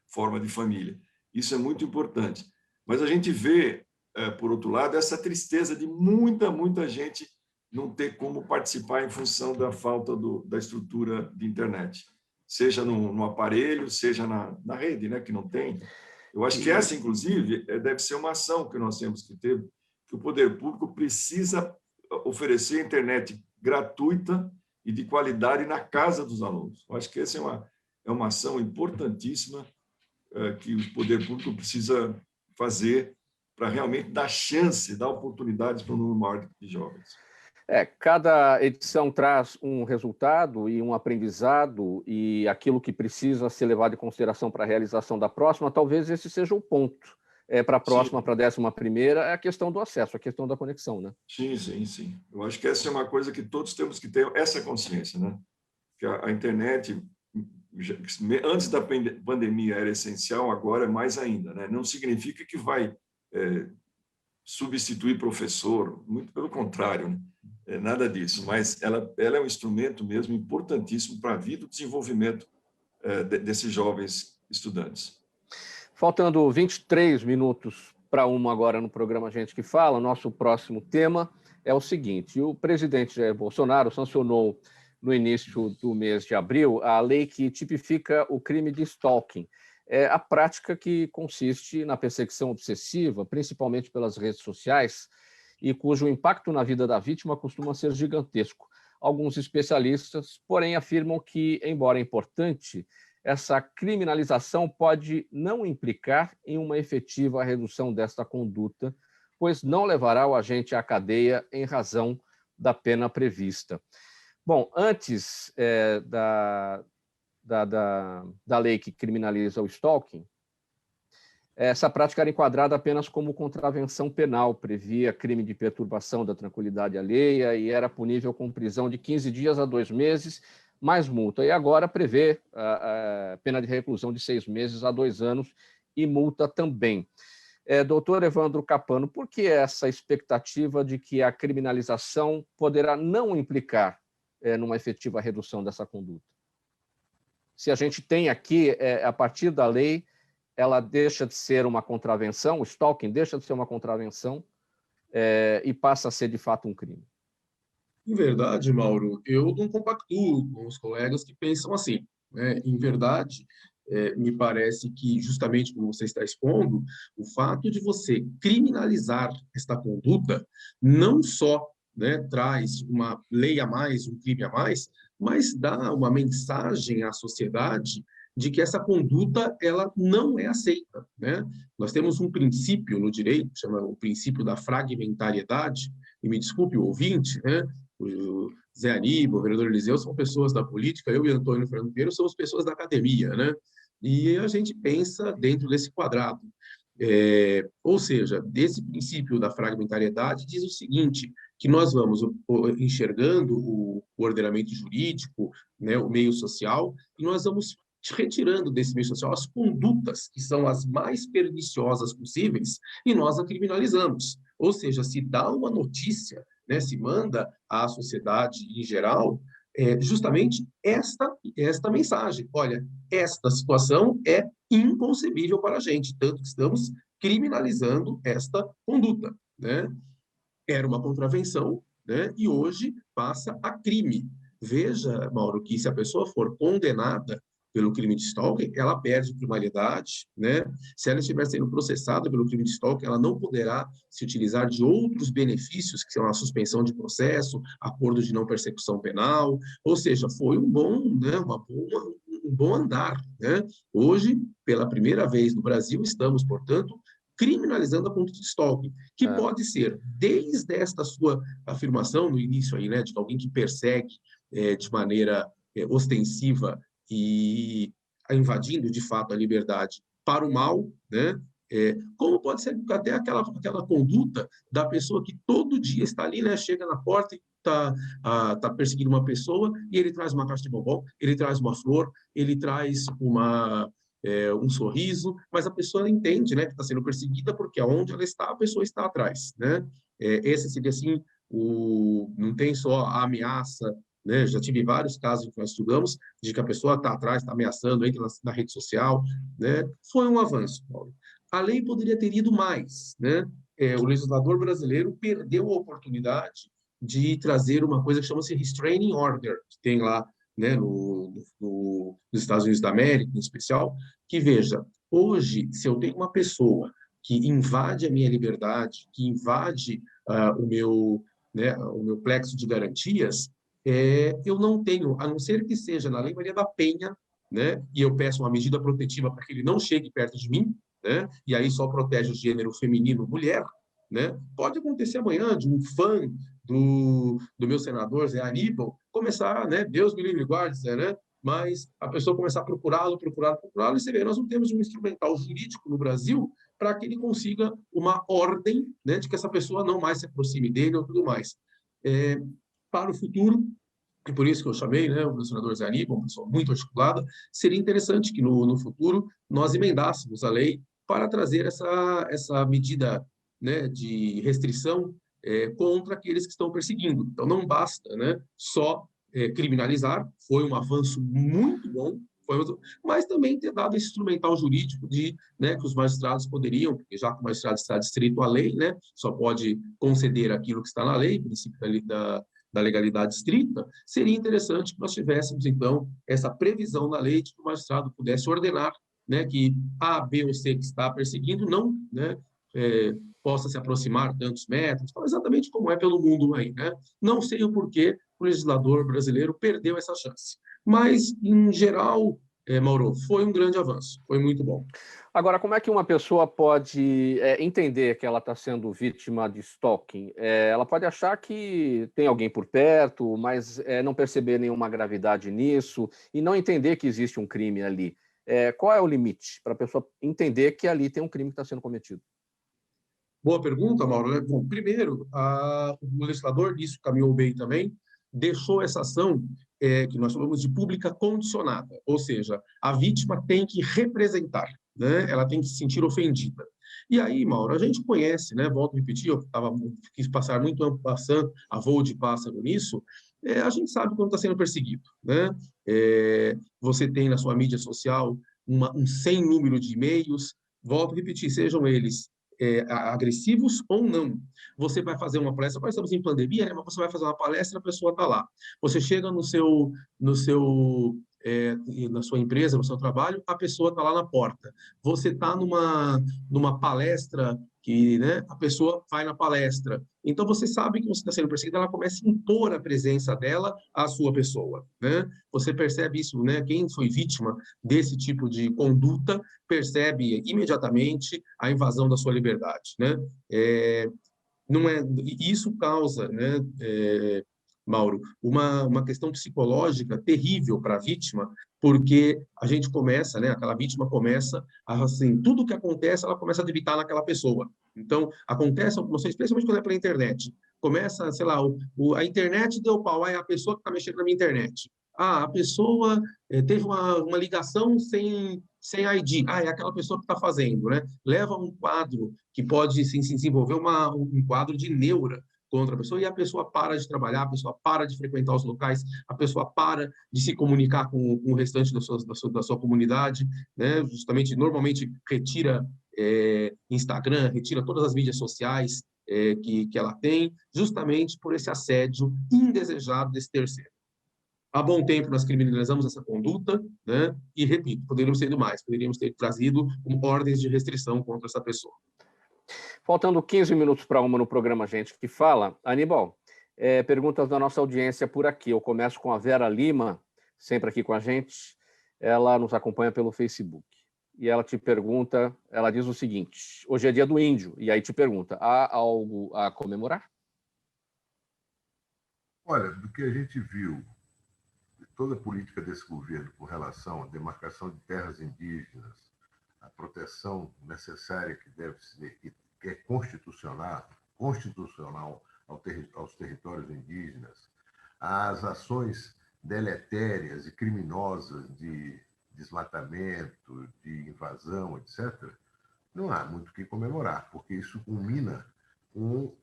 forma de família. Isso é muito importante. Mas a gente vê, por outro lado, essa tristeza de muita gente não ter como participar em função da falta da estrutura de internet, seja no aparelho, seja na rede, né, que não tem. Eu acho que essa, inclusive, deve ser uma ação que nós temos que ter, que o poder público precisa oferecer internet gratuita e de qualidade na casa dos alunos. Eu acho que essa é uma ação importantíssima que o poder público precisa fazer para realmente dar chance, dar oportunidades para um número maior de jovens. Cada edição traz um resultado e um aprendizado e aquilo que precisa ser levado em consideração para a realização da próxima, talvez esse seja o ponto. Para a próxima, para a 11ª, é a questão do acesso, a questão da conexão, né? Sim. Eu acho que essa é uma coisa que todos temos que ter essa consciência, né? Que a internet, antes da pandemia, era essencial, agora é mais ainda, né? Não significa que vai substituir professor, muito pelo contrário, né? Nada disso, mas ela é um instrumento mesmo importantíssimo para a vida e o desenvolvimento desses jovens estudantes. Faltando 23 minutos para 1 agora no programa Gente que Fala, nosso próximo tema é o seguinte: o presidente Jair Bolsonaro sancionou no início do mês de abril a lei que tipifica o crime de stalking. É a prática que consiste na perseguição obsessiva, principalmente pelas redes sociais, e cujo impacto na vida da vítima costuma ser gigantesco. Alguns especialistas, porém, afirmam que, embora importante, essa criminalização pode não implicar em uma efetiva redução desta conduta, pois não levará o agente à cadeia em razão da pena prevista. Bom, antes da lei que criminaliza o stalking, essa prática era enquadrada apenas como contravenção penal, previa crime de perturbação da tranquilidade alheia e era punível com prisão de 15 dias a 2 meses, mais multa. E agora prevê a pena de reclusão de 6 meses a 2 anos e multa também. Doutor Evandro Capano, por que essa expectativa de que a criminalização poderá não implicar numa efetiva redução dessa conduta? Se a gente tem aqui, a partir da lei, ela deixa de ser uma contravenção, o stalking deixa de ser uma contravenção e passa a ser, de fato, um crime. Em verdade, Mauro, eu não compactuo com os colegas que pensam assim, né? Em verdade, me parece que, justamente como você está expondo, o fato de você criminalizar esta conduta não só, né, traz uma lei a mais, um crime a mais, mas dá uma mensagem à sociedade de que essa conduta ela não é aceita, né? Nós temos um princípio no direito, chama o princípio da fragmentariedade, e me desculpe o ouvinte, né? O Zé Aníbal, o vereador Eliseu são pessoas da política, eu e Antônio Fernando Pinheiro somos pessoas da academia, né? E a gente pensa dentro desse quadrado. Ou seja, desse princípio da fragmentariedade diz o seguinte, que nós vamos enxergando o ordenamento jurídico, né, o meio social, e nós vamos retirando desse meio social as condutas que são as mais perniciosas possíveis e nós a criminalizamos. Ou seja, se dá uma notícia, né, se manda à sociedade em geral, justamente esta mensagem. Olha, esta situação é inconcebível para a gente, tanto que estamos criminalizando esta conduta, né? Era uma contravenção, né, e hoje passa a crime. Veja, Mauro, que se a pessoa for condenada pelo crime de stalking, ela perde prioriedade, né? Se ela estiver sendo processada pelo crime de stalking, ela não poderá se utilizar de outros benefícios, que são a suspensão de processo, acordo de não persecução penal, ou seja, foi um bom andar, né? Hoje, pela primeira vez no Brasil, estamos, portanto, criminalizando a conduta de stalking, que pode ser, desde esta sua afirmação no início aí, né, de alguém que persegue de maneira ostensiva e invadindo, de fato, a liberdade para o mal, né? Como pode ser até aquela conduta da pessoa que todo dia está ali, né? Chega na porta e está perseguindo uma pessoa e ele traz uma caixa de bombom, ele traz uma flor, ele traz um sorriso, mas a pessoa entende, né, que está sendo perseguida porque aonde ela está, a pessoa está atrás, né? Esse seria, assim, não tem só a ameaça, né? Já tive vários casos que nós estudamos de que a pessoa está atrás, está ameaçando, entra na rede social, né? Foi um avanço, Paulo. A lei poderia ter ido mais, né? O legislador brasileiro perdeu a oportunidade de trazer uma coisa que chama-se restraining order, que tem lá, né, nos Estados Unidos da América, em especial, que, veja, hoje, se eu tenho uma pessoa que invade a minha liberdade, que invade o meu plexo de garantias, eu não tenho, a não ser que seja na Lei Maria da Penha, né, e eu peço uma medida protetiva para que ele não chegue perto de mim, né, e aí só protege o gênero feminino, mulher, né, pode acontecer amanhã de um fã do meu senador, Zé Aníbal, começar, né, Deus me livre e guarde, Zé, né, mas a pessoa começar a procurá-lo, e você vê, nós não temos um instrumental jurídico no Brasil para que ele consiga uma ordem, né, de que essa pessoa não mais se aproxime dele ou tudo mais. Para o futuro, e por isso que eu chamei, né, o senador Zé Aníbal, uma pessoa muito articulada, seria interessante que no futuro nós emendássemos a lei para trazer essa medida, né, de restrição contra aqueles que estão perseguindo. Então, não basta, né, só criminalizar, foi um avanço muito bom, mas também ter dado esse instrumental jurídico de, né, que os magistrados poderiam, porque já que o magistrado está adstrito à lei, né, só pode conceder aquilo que está na lei, princípio da legalidade estrita, seria interessante que nós tivéssemos, então, essa previsão na lei de que o magistrado pudesse ordenar, né, que A, B ou C que está perseguindo não, né, possa se aproximar tantos metros, então, exatamente como é pelo mundo aí, né? Não sei o porquê o legislador brasileiro perdeu essa chance. Mas, em geral, Mauro, foi um grande avanço, foi muito bom. Agora, como é que uma pessoa pode entender que ela está sendo vítima de stalking? Ela pode achar que tem alguém por perto, mas não perceber nenhuma gravidade nisso e não entender que existe um crime ali. Qual é o limite para a pessoa entender que ali tem um crime que está sendo cometido? Boa pergunta, Mauro. Bom, primeiro, o legislador, nisso caminhou bem também, deixou essa ação que nós chamamos de pública condicionada, ou seja, a vítima tem que representar, né? Ela tem que se sentir ofendida. E aí, Mauro, a gente conhece, né? Volto a repetir, eu quis passar muito ano passando a voo de pássaro nisso, a gente sabe quando está sendo perseguido, né? Você tem na sua mídia social um sem número de e-mails, volto a repetir, sejam eles agressivos ou não. Você vai fazer uma palestra, nós estamos em pandemia, né? Mas você vai fazer uma palestra, a pessoa está lá. Você chega na sua empresa, no seu trabalho, a pessoa está lá na porta. Você está numa palestra que, né, a pessoa vai na palestra. Então, você sabe que você está sendo perseguido, ela começa a impor a presença dela à sua pessoa, né? Você percebe isso, né? Quem foi vítima desse tipo de conduta percebe imediatamente a invasão da sua liberdade, né? Isso causa, né, Mauro, uma questão psicológica terrível para a vítima, porque a gente começa, né, aquela vítima começa, assim, tudo que acontece, ela começa a debitar naquela pessoa. Então, acontece alguma coisa, especialmente quando é pela internet. Começa, sei lá, a internet deu pau, aí a pessoa que está mexendo na minha internet. A pessoa teve uma ligação sem ID. É aquela pessoa que está fazendo, né? Leva um quadro que pode se desenvolver um quadro de neura contra a pessoa, e a pessoa para de trabalhar, a pessoa para de frequentar os locais, a pessoa para de se comunicar com o restante da sua comunidade, né? Justamente, normalmente, retira Instagram, retira todas as mídias sociais que ela tem, justamente por esse assédio indesejado desse terceiro. Há bom tempo nós criminalizamos essa conduta, né? E, repito, poderíamos ter ido mais, poderíamos ter trazido ordens de restrição contra essa pessoa. Faltando 15 minutos para 1 no programa Gente que Fala, Aníbal, perguntas da nossa audiência por aqui. Eu começo com a Vera Lima, sempre aqui com a gente. Ela nos acompanha pelo Facebook. E ela te pergunta, ela diz o seguinte: hoje é dia do índio, e aí te pergunta, há algo a comemorar? Olha, do que a gente viu, toda a política desse governo com relação à demarcação de terras indígenas, a proteção necessária que deve ser, que é constitucional aos territórios indígenas, as ações deletérias e criminosas de desmatamento, de invasão, etc., não há muito o que comemorar, porque isso culmina com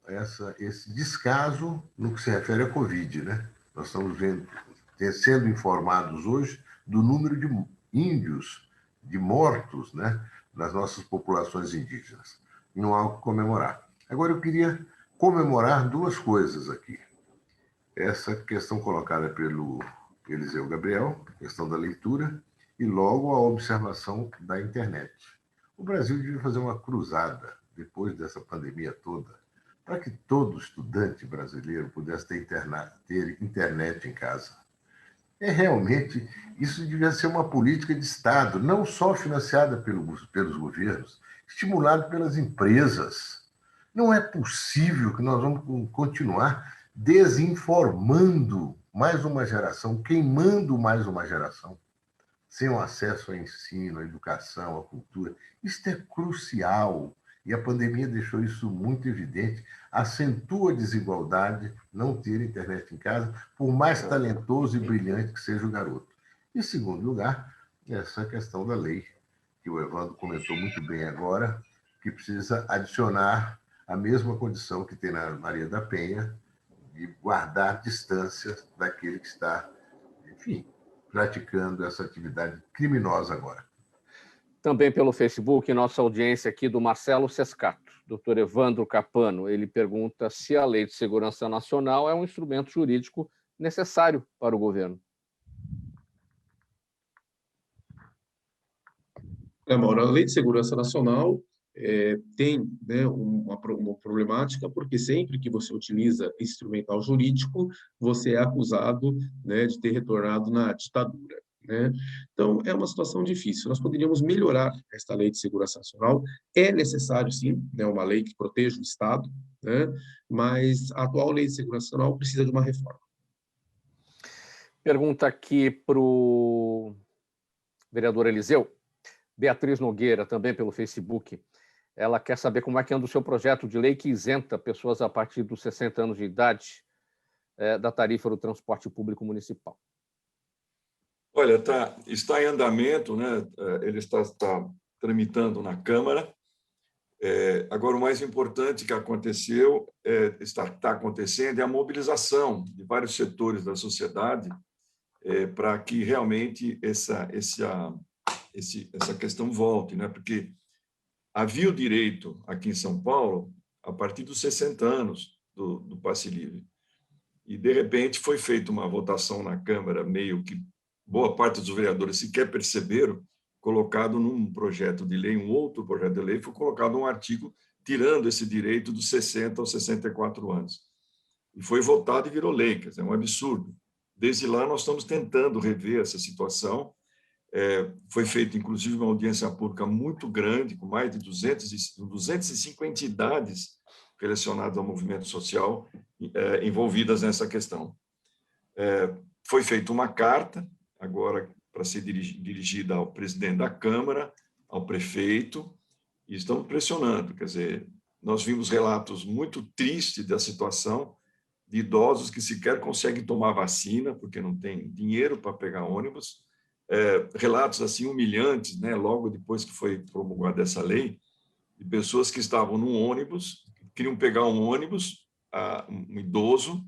esse descaso no que se refere à Covid, né? Nós estamos sendo informados hoje do número de índios, de mortos, né, nas nossas populações indígenas. Não há o que comemorar. Agora, eu queria comemorar duas coisas aqui. Essa questão colocada pelo Eliseu Gabriel, questão da leitura, e logo a observação da internet. O Brasil devia fazer uma cruzada, depois dessa pandemia toda, para que todo estudante brasileiro pudesse ter internet em casa. Realmente, isso devia ser uma política de Estado, não só financiada pelos governos, estimulada pelas empresas. Não é possível que nós vamos continuar desinformando mais uma geração, queimando mais uma geração, sem o acesso ao ensino, à educação, à cultura. Isso é crucial, e a pandemia deixou isso muito evidente. Acentua a desigualdade não ter internet em casa, por mais talentoso e brilhante que seja o garoto. Em segundo lugar, essa questão da lei, que o Evandro comentou muito bem agora, que precisa adicionar a mesma condição que tem na Maria da Penha, de guardar distância daquele que está, enfim, praticando essa atividade criminosa agora. Também pelo Facebook, nossa audiência aqui do Marcelo Sescato, doutor Evandro Capano, ele pergunta se a Lei de Segurança Nacional é um instrumento jurídico necessário para o governo. Mauro, a Lei de Segurança Nacional tem, né, uma problemática, porque sempre que você utiliza instrumental jurídico, você é acusado, né, de ter retornado na ditadura, né? Então, é uma situação difícil. Nós poderíamos melhorar esta Lei de Segurança Nacional. É necessário, sim, né, uma lei que proteja o Estado, né? Mas a atual Lei de Segurança Nacional precisa de uma reforma. Pergunta aqui para o vereador Eliseu. Beatriz Nogueira, também pelo Facebook, ela quer saber como é que anda o seu projeto de lei que isenta pessoas a partir dos 60 anos de idade da tarifa do transporte público municipal. Olha, está em andamento, né? Ele está tramitando na Câmara. Agora, o mais importante que aconteceu, está acontecendo, é a mobilização de vários setores da sociedade para que realmente essa questão volte, né? Porque havia o direito aqui em São Paulo a partir dos 60 anos do passe livre. E, de repente, foi feita uma votação na Câmara, meio que boa parte dos vereadores sequer perceberam, colocado num projeto de lei, um outro projeto de lei, foi colocado um artigo tirando esse direito dos 60 aos 64 anos. E foi votado e virou lei, quer dizer, é um absurdo. Desde lá, nós estamos tentando rever essa situação. Foi feita, inclusive, uma audiência pública muito grande, com mais de 250 entidades relacionadas ao movimento social envolvidas nessa questão. Foi feita uma carta, agora para ser dirigida ao presidente da Câmara, ao prefeito, e estamos pressionando. Quer dizer, nós vimos relatos muito tristes da situação de idosos que sequer conseguem tomar vacina, porque não tem dinheiro para pegar ônibus, relatos assim humilhantes, né, logo depois que foi promulgada essa lei, de pessoas que estavam num ônibus, queriam pegar um ônibus, um idoso,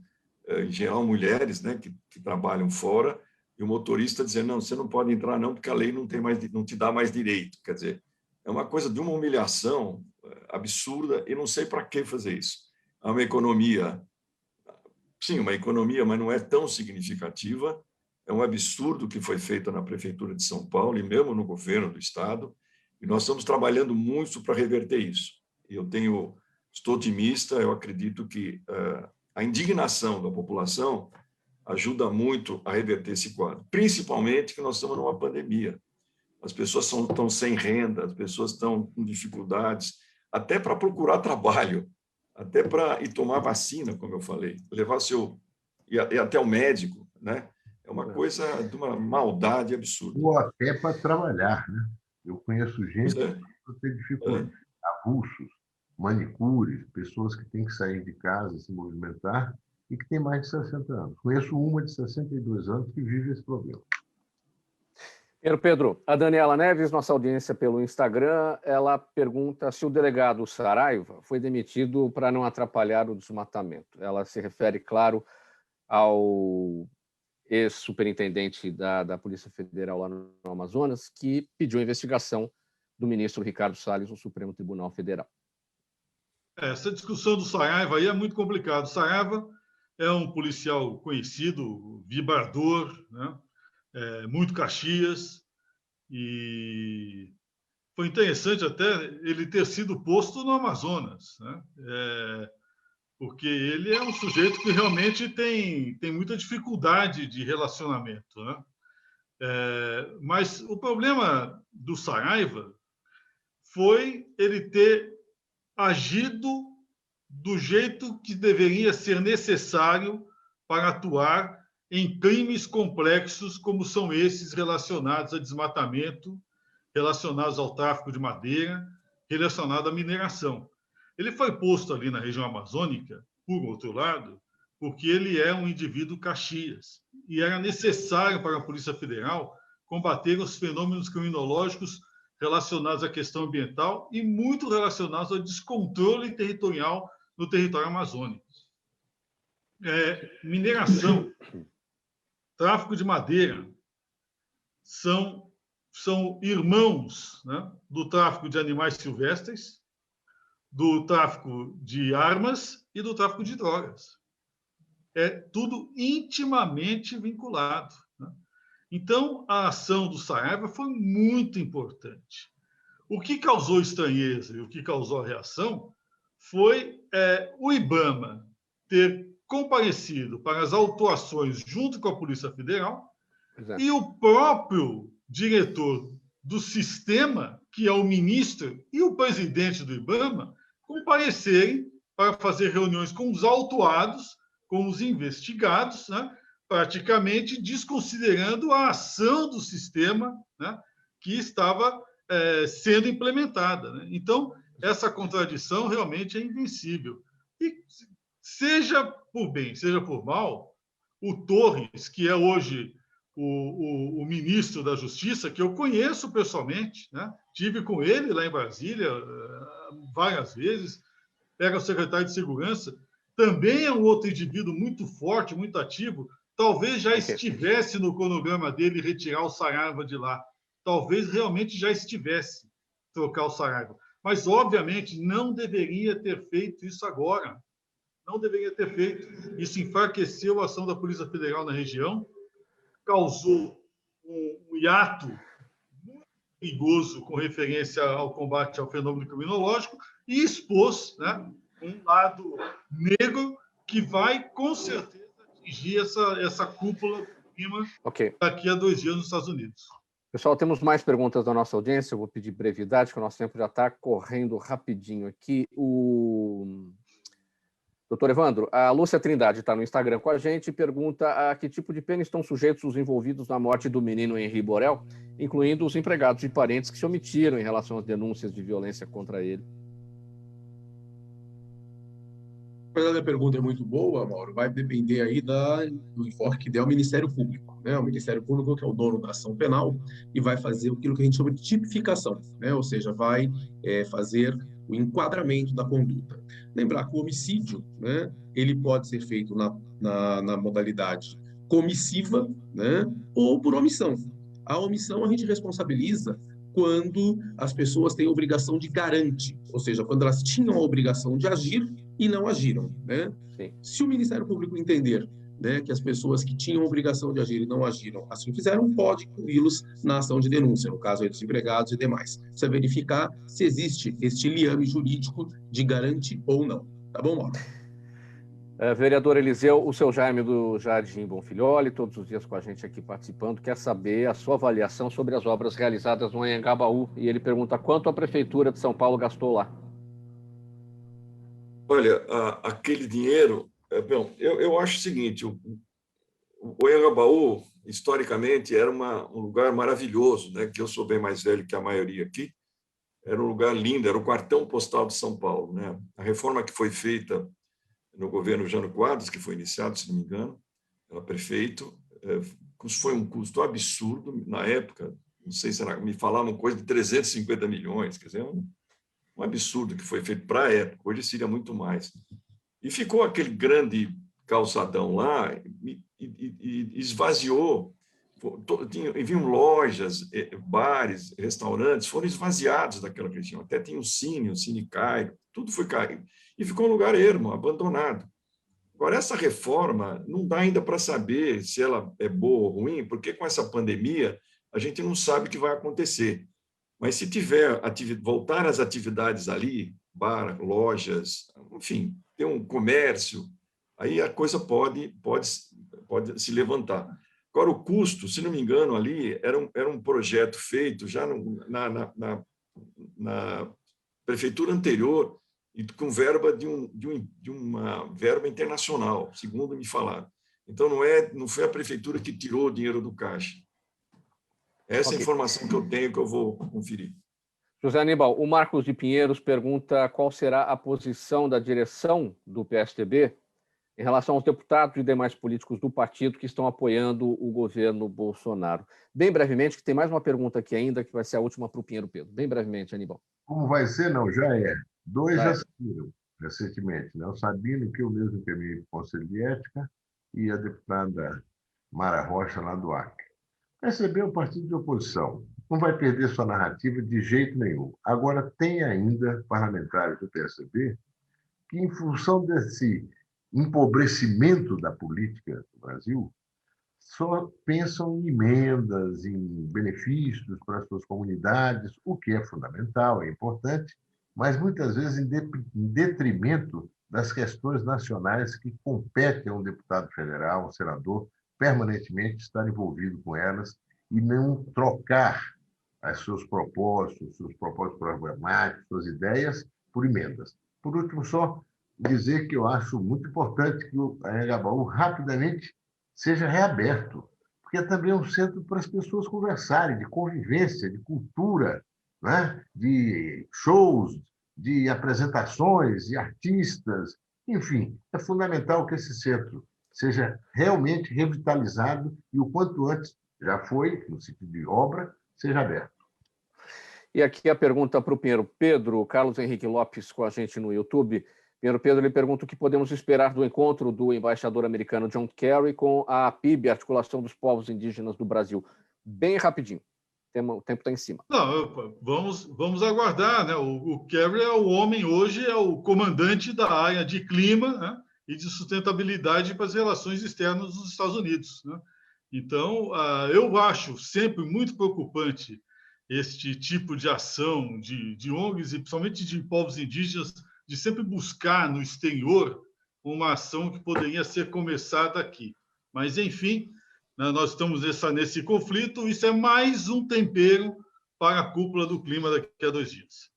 em geral mulheres, né, que trabalham fora, e o motorista dizendo, não, você não pode entrar não, porque a lei não te dá mais direito. Quer dizer, é uma coisa de uma humilhação absurda, e não sei para que fazer isso. É uma economia, sim, uma economia, mas não é tão significativa. É um absurdo que foi feito na Prefeitura de São Paulo e mesmo no governo do Estado, e nós estamos trabalhando muito para reverter isso. Estou otimista, eu acredito que a indignação da população ajuda muito a reverter esse quadro, principalmente que nós estamos numa pandemia. As pessoas estão sem renda, as pessoas estão com dificuldades, até para procurar trabalho, até para ir tomar vacina, como eu falei, levar e até o médico, né? É uma coisa de uma maldade absurda. Ou até para trabalhar, né? Eu conheço gente que tem dificuldade, avulsos, manicures, pessoas que têm que sair de casa, se movimentar, e que tem mais de 60 anos. Conheço uma de 62 anos que vive esse problema. Pedro, a Daniela Neves, nossa audiência pelo Instagram, ela pergunta se o delegado Saraiva foi demitido para não atrapalhar o desmatamento. Ela se refere, claro, ao ex-superintendente da Polícia Federal lá no Amazonas, que pediu a investigação do ministro Ricardo Salles no Supremo Tribunal Federal. Essa discussão do Saraiva aí é muito complicado. Saraiva é um policial conhecido, vibrador, né? Muito Caxias, e foi interessante até ele ter sido posto no Amazonas, né? Porque ele é um sujeito que realmente tem muita dificuldade de relacionamento, né? Mas o problema do Saraiva foi ele ter agido do jeito que deveria ser necessário para atuar em crimes complexos como são esses relacionados a desmatamento, relacionados ao tráfico de madeira, relacionado à mineração. Ele foi posto ali na região amazônica, por outro lado, porque ele é um indivíduo Caxias e era necessário para a Polícia Federal combater os fenômenos criminológicos relacionados à questão ambiental e muito relacionados ao descontrole territorial no território amazônico. Mineração, tráfico de madeira são irmãos, né, do tráfico de animais silvestres, do tráfico de armas e do tráfico de drogas. É tudo intimamente vinculado, né? Então, a ação do Saraiva foi muito importante. O que causou estranheza e o que causou a reação foi o IBAMA ter comparecido para as autuações junto com a Polícia Federal e o próprio diretor do sistema, que é o ministro, e o presidente do IBAMA, comparecerem para fazer reuniões com os autuados, com os investigados, né, praticamente desconsiderando a ação do sistema, né, que estava sendo implementada, né? Então, essa contradição realmente é invencível. E, seja por bem, seja por mal, o Torres, que é hoje o ministro da Justiça, que eu conheço pessoalmente, né? Tive com ele lá em Brasília várias vezes, era o secretário de Segurança, também é um outro indivíduo muito forte, muito ativo, talvez já estivesse no cronograma dele retirar o Saraiva de lá, talvez realmente já estivesse trocar o Saraiva, mas obviamente não deveria ter feito isso agora, não deveria ter feito, isso enfraqueceu a ação da Polícia Federal na região, causou um hiato muito perigoso com referência ao combate ao fenômeno criminológico e expôs, né, um lado negro que vai, com certeza, atingir essa cúpula daqui a 2 dias nos Estados Unidos. Pessoal, temos mais perguntas da nossa audiência. Eu vou pedir brevidade, que o nosso tempo já está correndo rapidinho aqui. Doutor Evandro, a Lúcia Trindade está no Instagram com a gente e pergunta a que tipo de pena estão sujeitos os envolvidos na morte do menino Henri Borel, incluindo os empregados e parentes que se omitiram em relação às denúncias de violência contra ele. Na verdade, a pergunta é muito boa, Mauro. Vai depender aí do enfoque que der o Ministério Público, né? O Ministério Público, que é o dono da ação penal, e vai fazer aquilo que a gente chama de tipificação, né? Ou seja, vai fazer o enquadramento da conduta. Lembrar que o homicídio, né, ele pode ser feito na modalidade comissiva, né, ou por omissão. A omissão a gente responsabiliza quando as pessoas têm a obrigação de garante, ou seja, quando elas tinham a obrigação de agir e não agiram, né? Sim. Se o Ministério Público entender, né, que as pessoas que tinham a obrigação de agir e não agiram assim fizeram, pode incluí-los na ação de denúncia, no caso aí dos empregados e demais. Precisa verificar se existe este liame jurídico de garante ou não. Tá bom, Mauro? Vereador Eliseu, o seu Jaime do Jardim Bonfilholi, todos os dias com a gente aqui participando, quer saber a sua avaliação sobre as obras realizadas no Anhangabaú. E ele pergunta quanto a Prefeitura de São Paulo gastou lá. Olha, aquele dinheiro... Bom, eu acho o seguinte, o Anhangabaú, historicamente, era um lugar maravilhoso, né? Que eu sou bem mais velho que a maioria aqui. Era um lugar lindo, era o cartão postal de São Paulo, né? A reforma que foi feita no governo Jânio Quadros, que foi iniciado, se não me engano, era prefeito, foi um custo absurdo na época, não sei se me falavam coisa de 350 milhões, quer dizer, um absurdo que foi feito para a época, hoje seria muito mais. E ficou aquele grande calçadão lá e esvaziou, vinham lojas, bares, restaurantes, foram esvaziados daquela região, até tinha o Cine Cairo, tudo foi caído. E ficou um lugar ermo, abandonado. Agora, essa reforma não dá ainda para saber se ela é boa ou ruim, porque com essa pandemia a gente não sabe o que vai acontecer. Mas se tiver voltar às atividades ali, bar, lojas, enfim, ter um comércio, aí a coisa pode se levantar. Agora, o custo, se não me engano, ali era um projeto feito já na prefeitura anterior, e com verba de uma verba internacional, segundo me falaram. Então, não foi a prefeitura que tirou o dinheiro do caixa. Essa é a informação que eu tenho, que eu vou conferir. José Aníbal, o Marcos de Pinheiros pergunta qual será a posição da direção do PSDB em relação aos deputados e demais políticos do partido que estão apoiando o governo Bolsonaro. Bem brevemente, que tem mais uma pergunta aqui ainda, que vai ser a última para o Pinheiro Pedro. Bem brevemente, Aníbal. Como vai ser? Não, já é. 2 já saíram recentemente, né? O Sabino, que eu mesmo encaminhei para o Conselho de Ética, e a deputada Mara Rocha, lá do Acre. PSDB é um partido de oposição. Não vai perder sua narrativa de jeito nenhum. Agora, tem ainda parlamentares do PSDB que, em função desse empobrecimento da política do Brasil, só pensam em emendas, em benefícios para as suas comunidades, o que é fundamental, é importante, mas muitas vezes em detrimento das questões nacionais que competem a um deputado federal, um senador, permanentemente estar envolvido com elas e não trocar os seus propósitos programáticos, suas ideias, por emendas. Por último, só dizer que eu acho muito importante que o Anhangabaú rapidamente seja reaberto, porque também é um centro para as pessoas conversarem, de convivência, de cultura, né? De shows, de apresentações, de artistas, enfim, é fundamental que esse centro seja realmente revitalizado e o quanto antes, já foi, no sentido de obra, seja aberto. E aqui a pergunta para o Pinheiro Pedro, Carlos Henrique Lopes com a gente no YouTube. Pinheiro Pedro, ele pergunta o que podemos esperar do encontro do embaixador americano John Kerry com a APIB, Articulação dos Povos Indígenas do Brasil. Bem rapidinho, o tempo está em cima. Não, vamos aguardar, né? O Kerry é o homem hoje, é o comandante da área de clima, né? E de sustentabilidade para as relações externas dos Estados Unidos, né? Então, eu acho sempre muito preocupante este tipo de ação de ONGs e principalmente de povos indígenas, de sempre buscar no exterior uma ação que poderia ser começada aqui. Mas, enfim, nós estamos nesse conflito, isso é mais um tempero para a cúpula do clima daqui a 2 dias.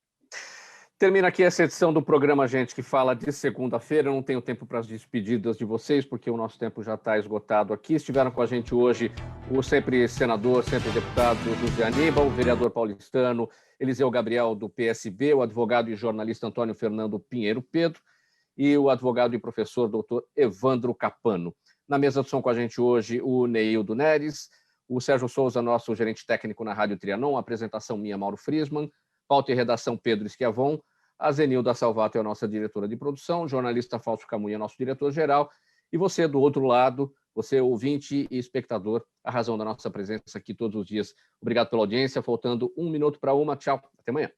Termina aqui essa edição do programa Gente que Fala de segunda-feira. Eu não tenho tempo para as despedidas de vocês, porque o nosso tempo já está esgotado aqui. Estiveram com a gente hoje o sempre senador, sempre deputado José Aníbal, o vereador paulistano Eliseu Gabriel, do PSB, o advogado e jornalista Antônio Fernando Pinheiro Pedro e o advogado e professor doutor Evandro Capano. Na mesa de som com a gente hoje o Neildo Neres, o Sérgio Souza, nosso gerente técnico na Rádio Trianon, apresentação minha, Mauro Friesman, pauta e redação Pedro Schiavon, a Zenilda Salvato é a nossa diretora de produção, o jornalista Fausto Camunha é nosso diretor-geral, e você do outro lado, você ouvinte e espectador, a razão da nossa presença aqui todos os dias. Obrigado pela audiência, faltando 1 minuto para 1. Tchau, até amanhã.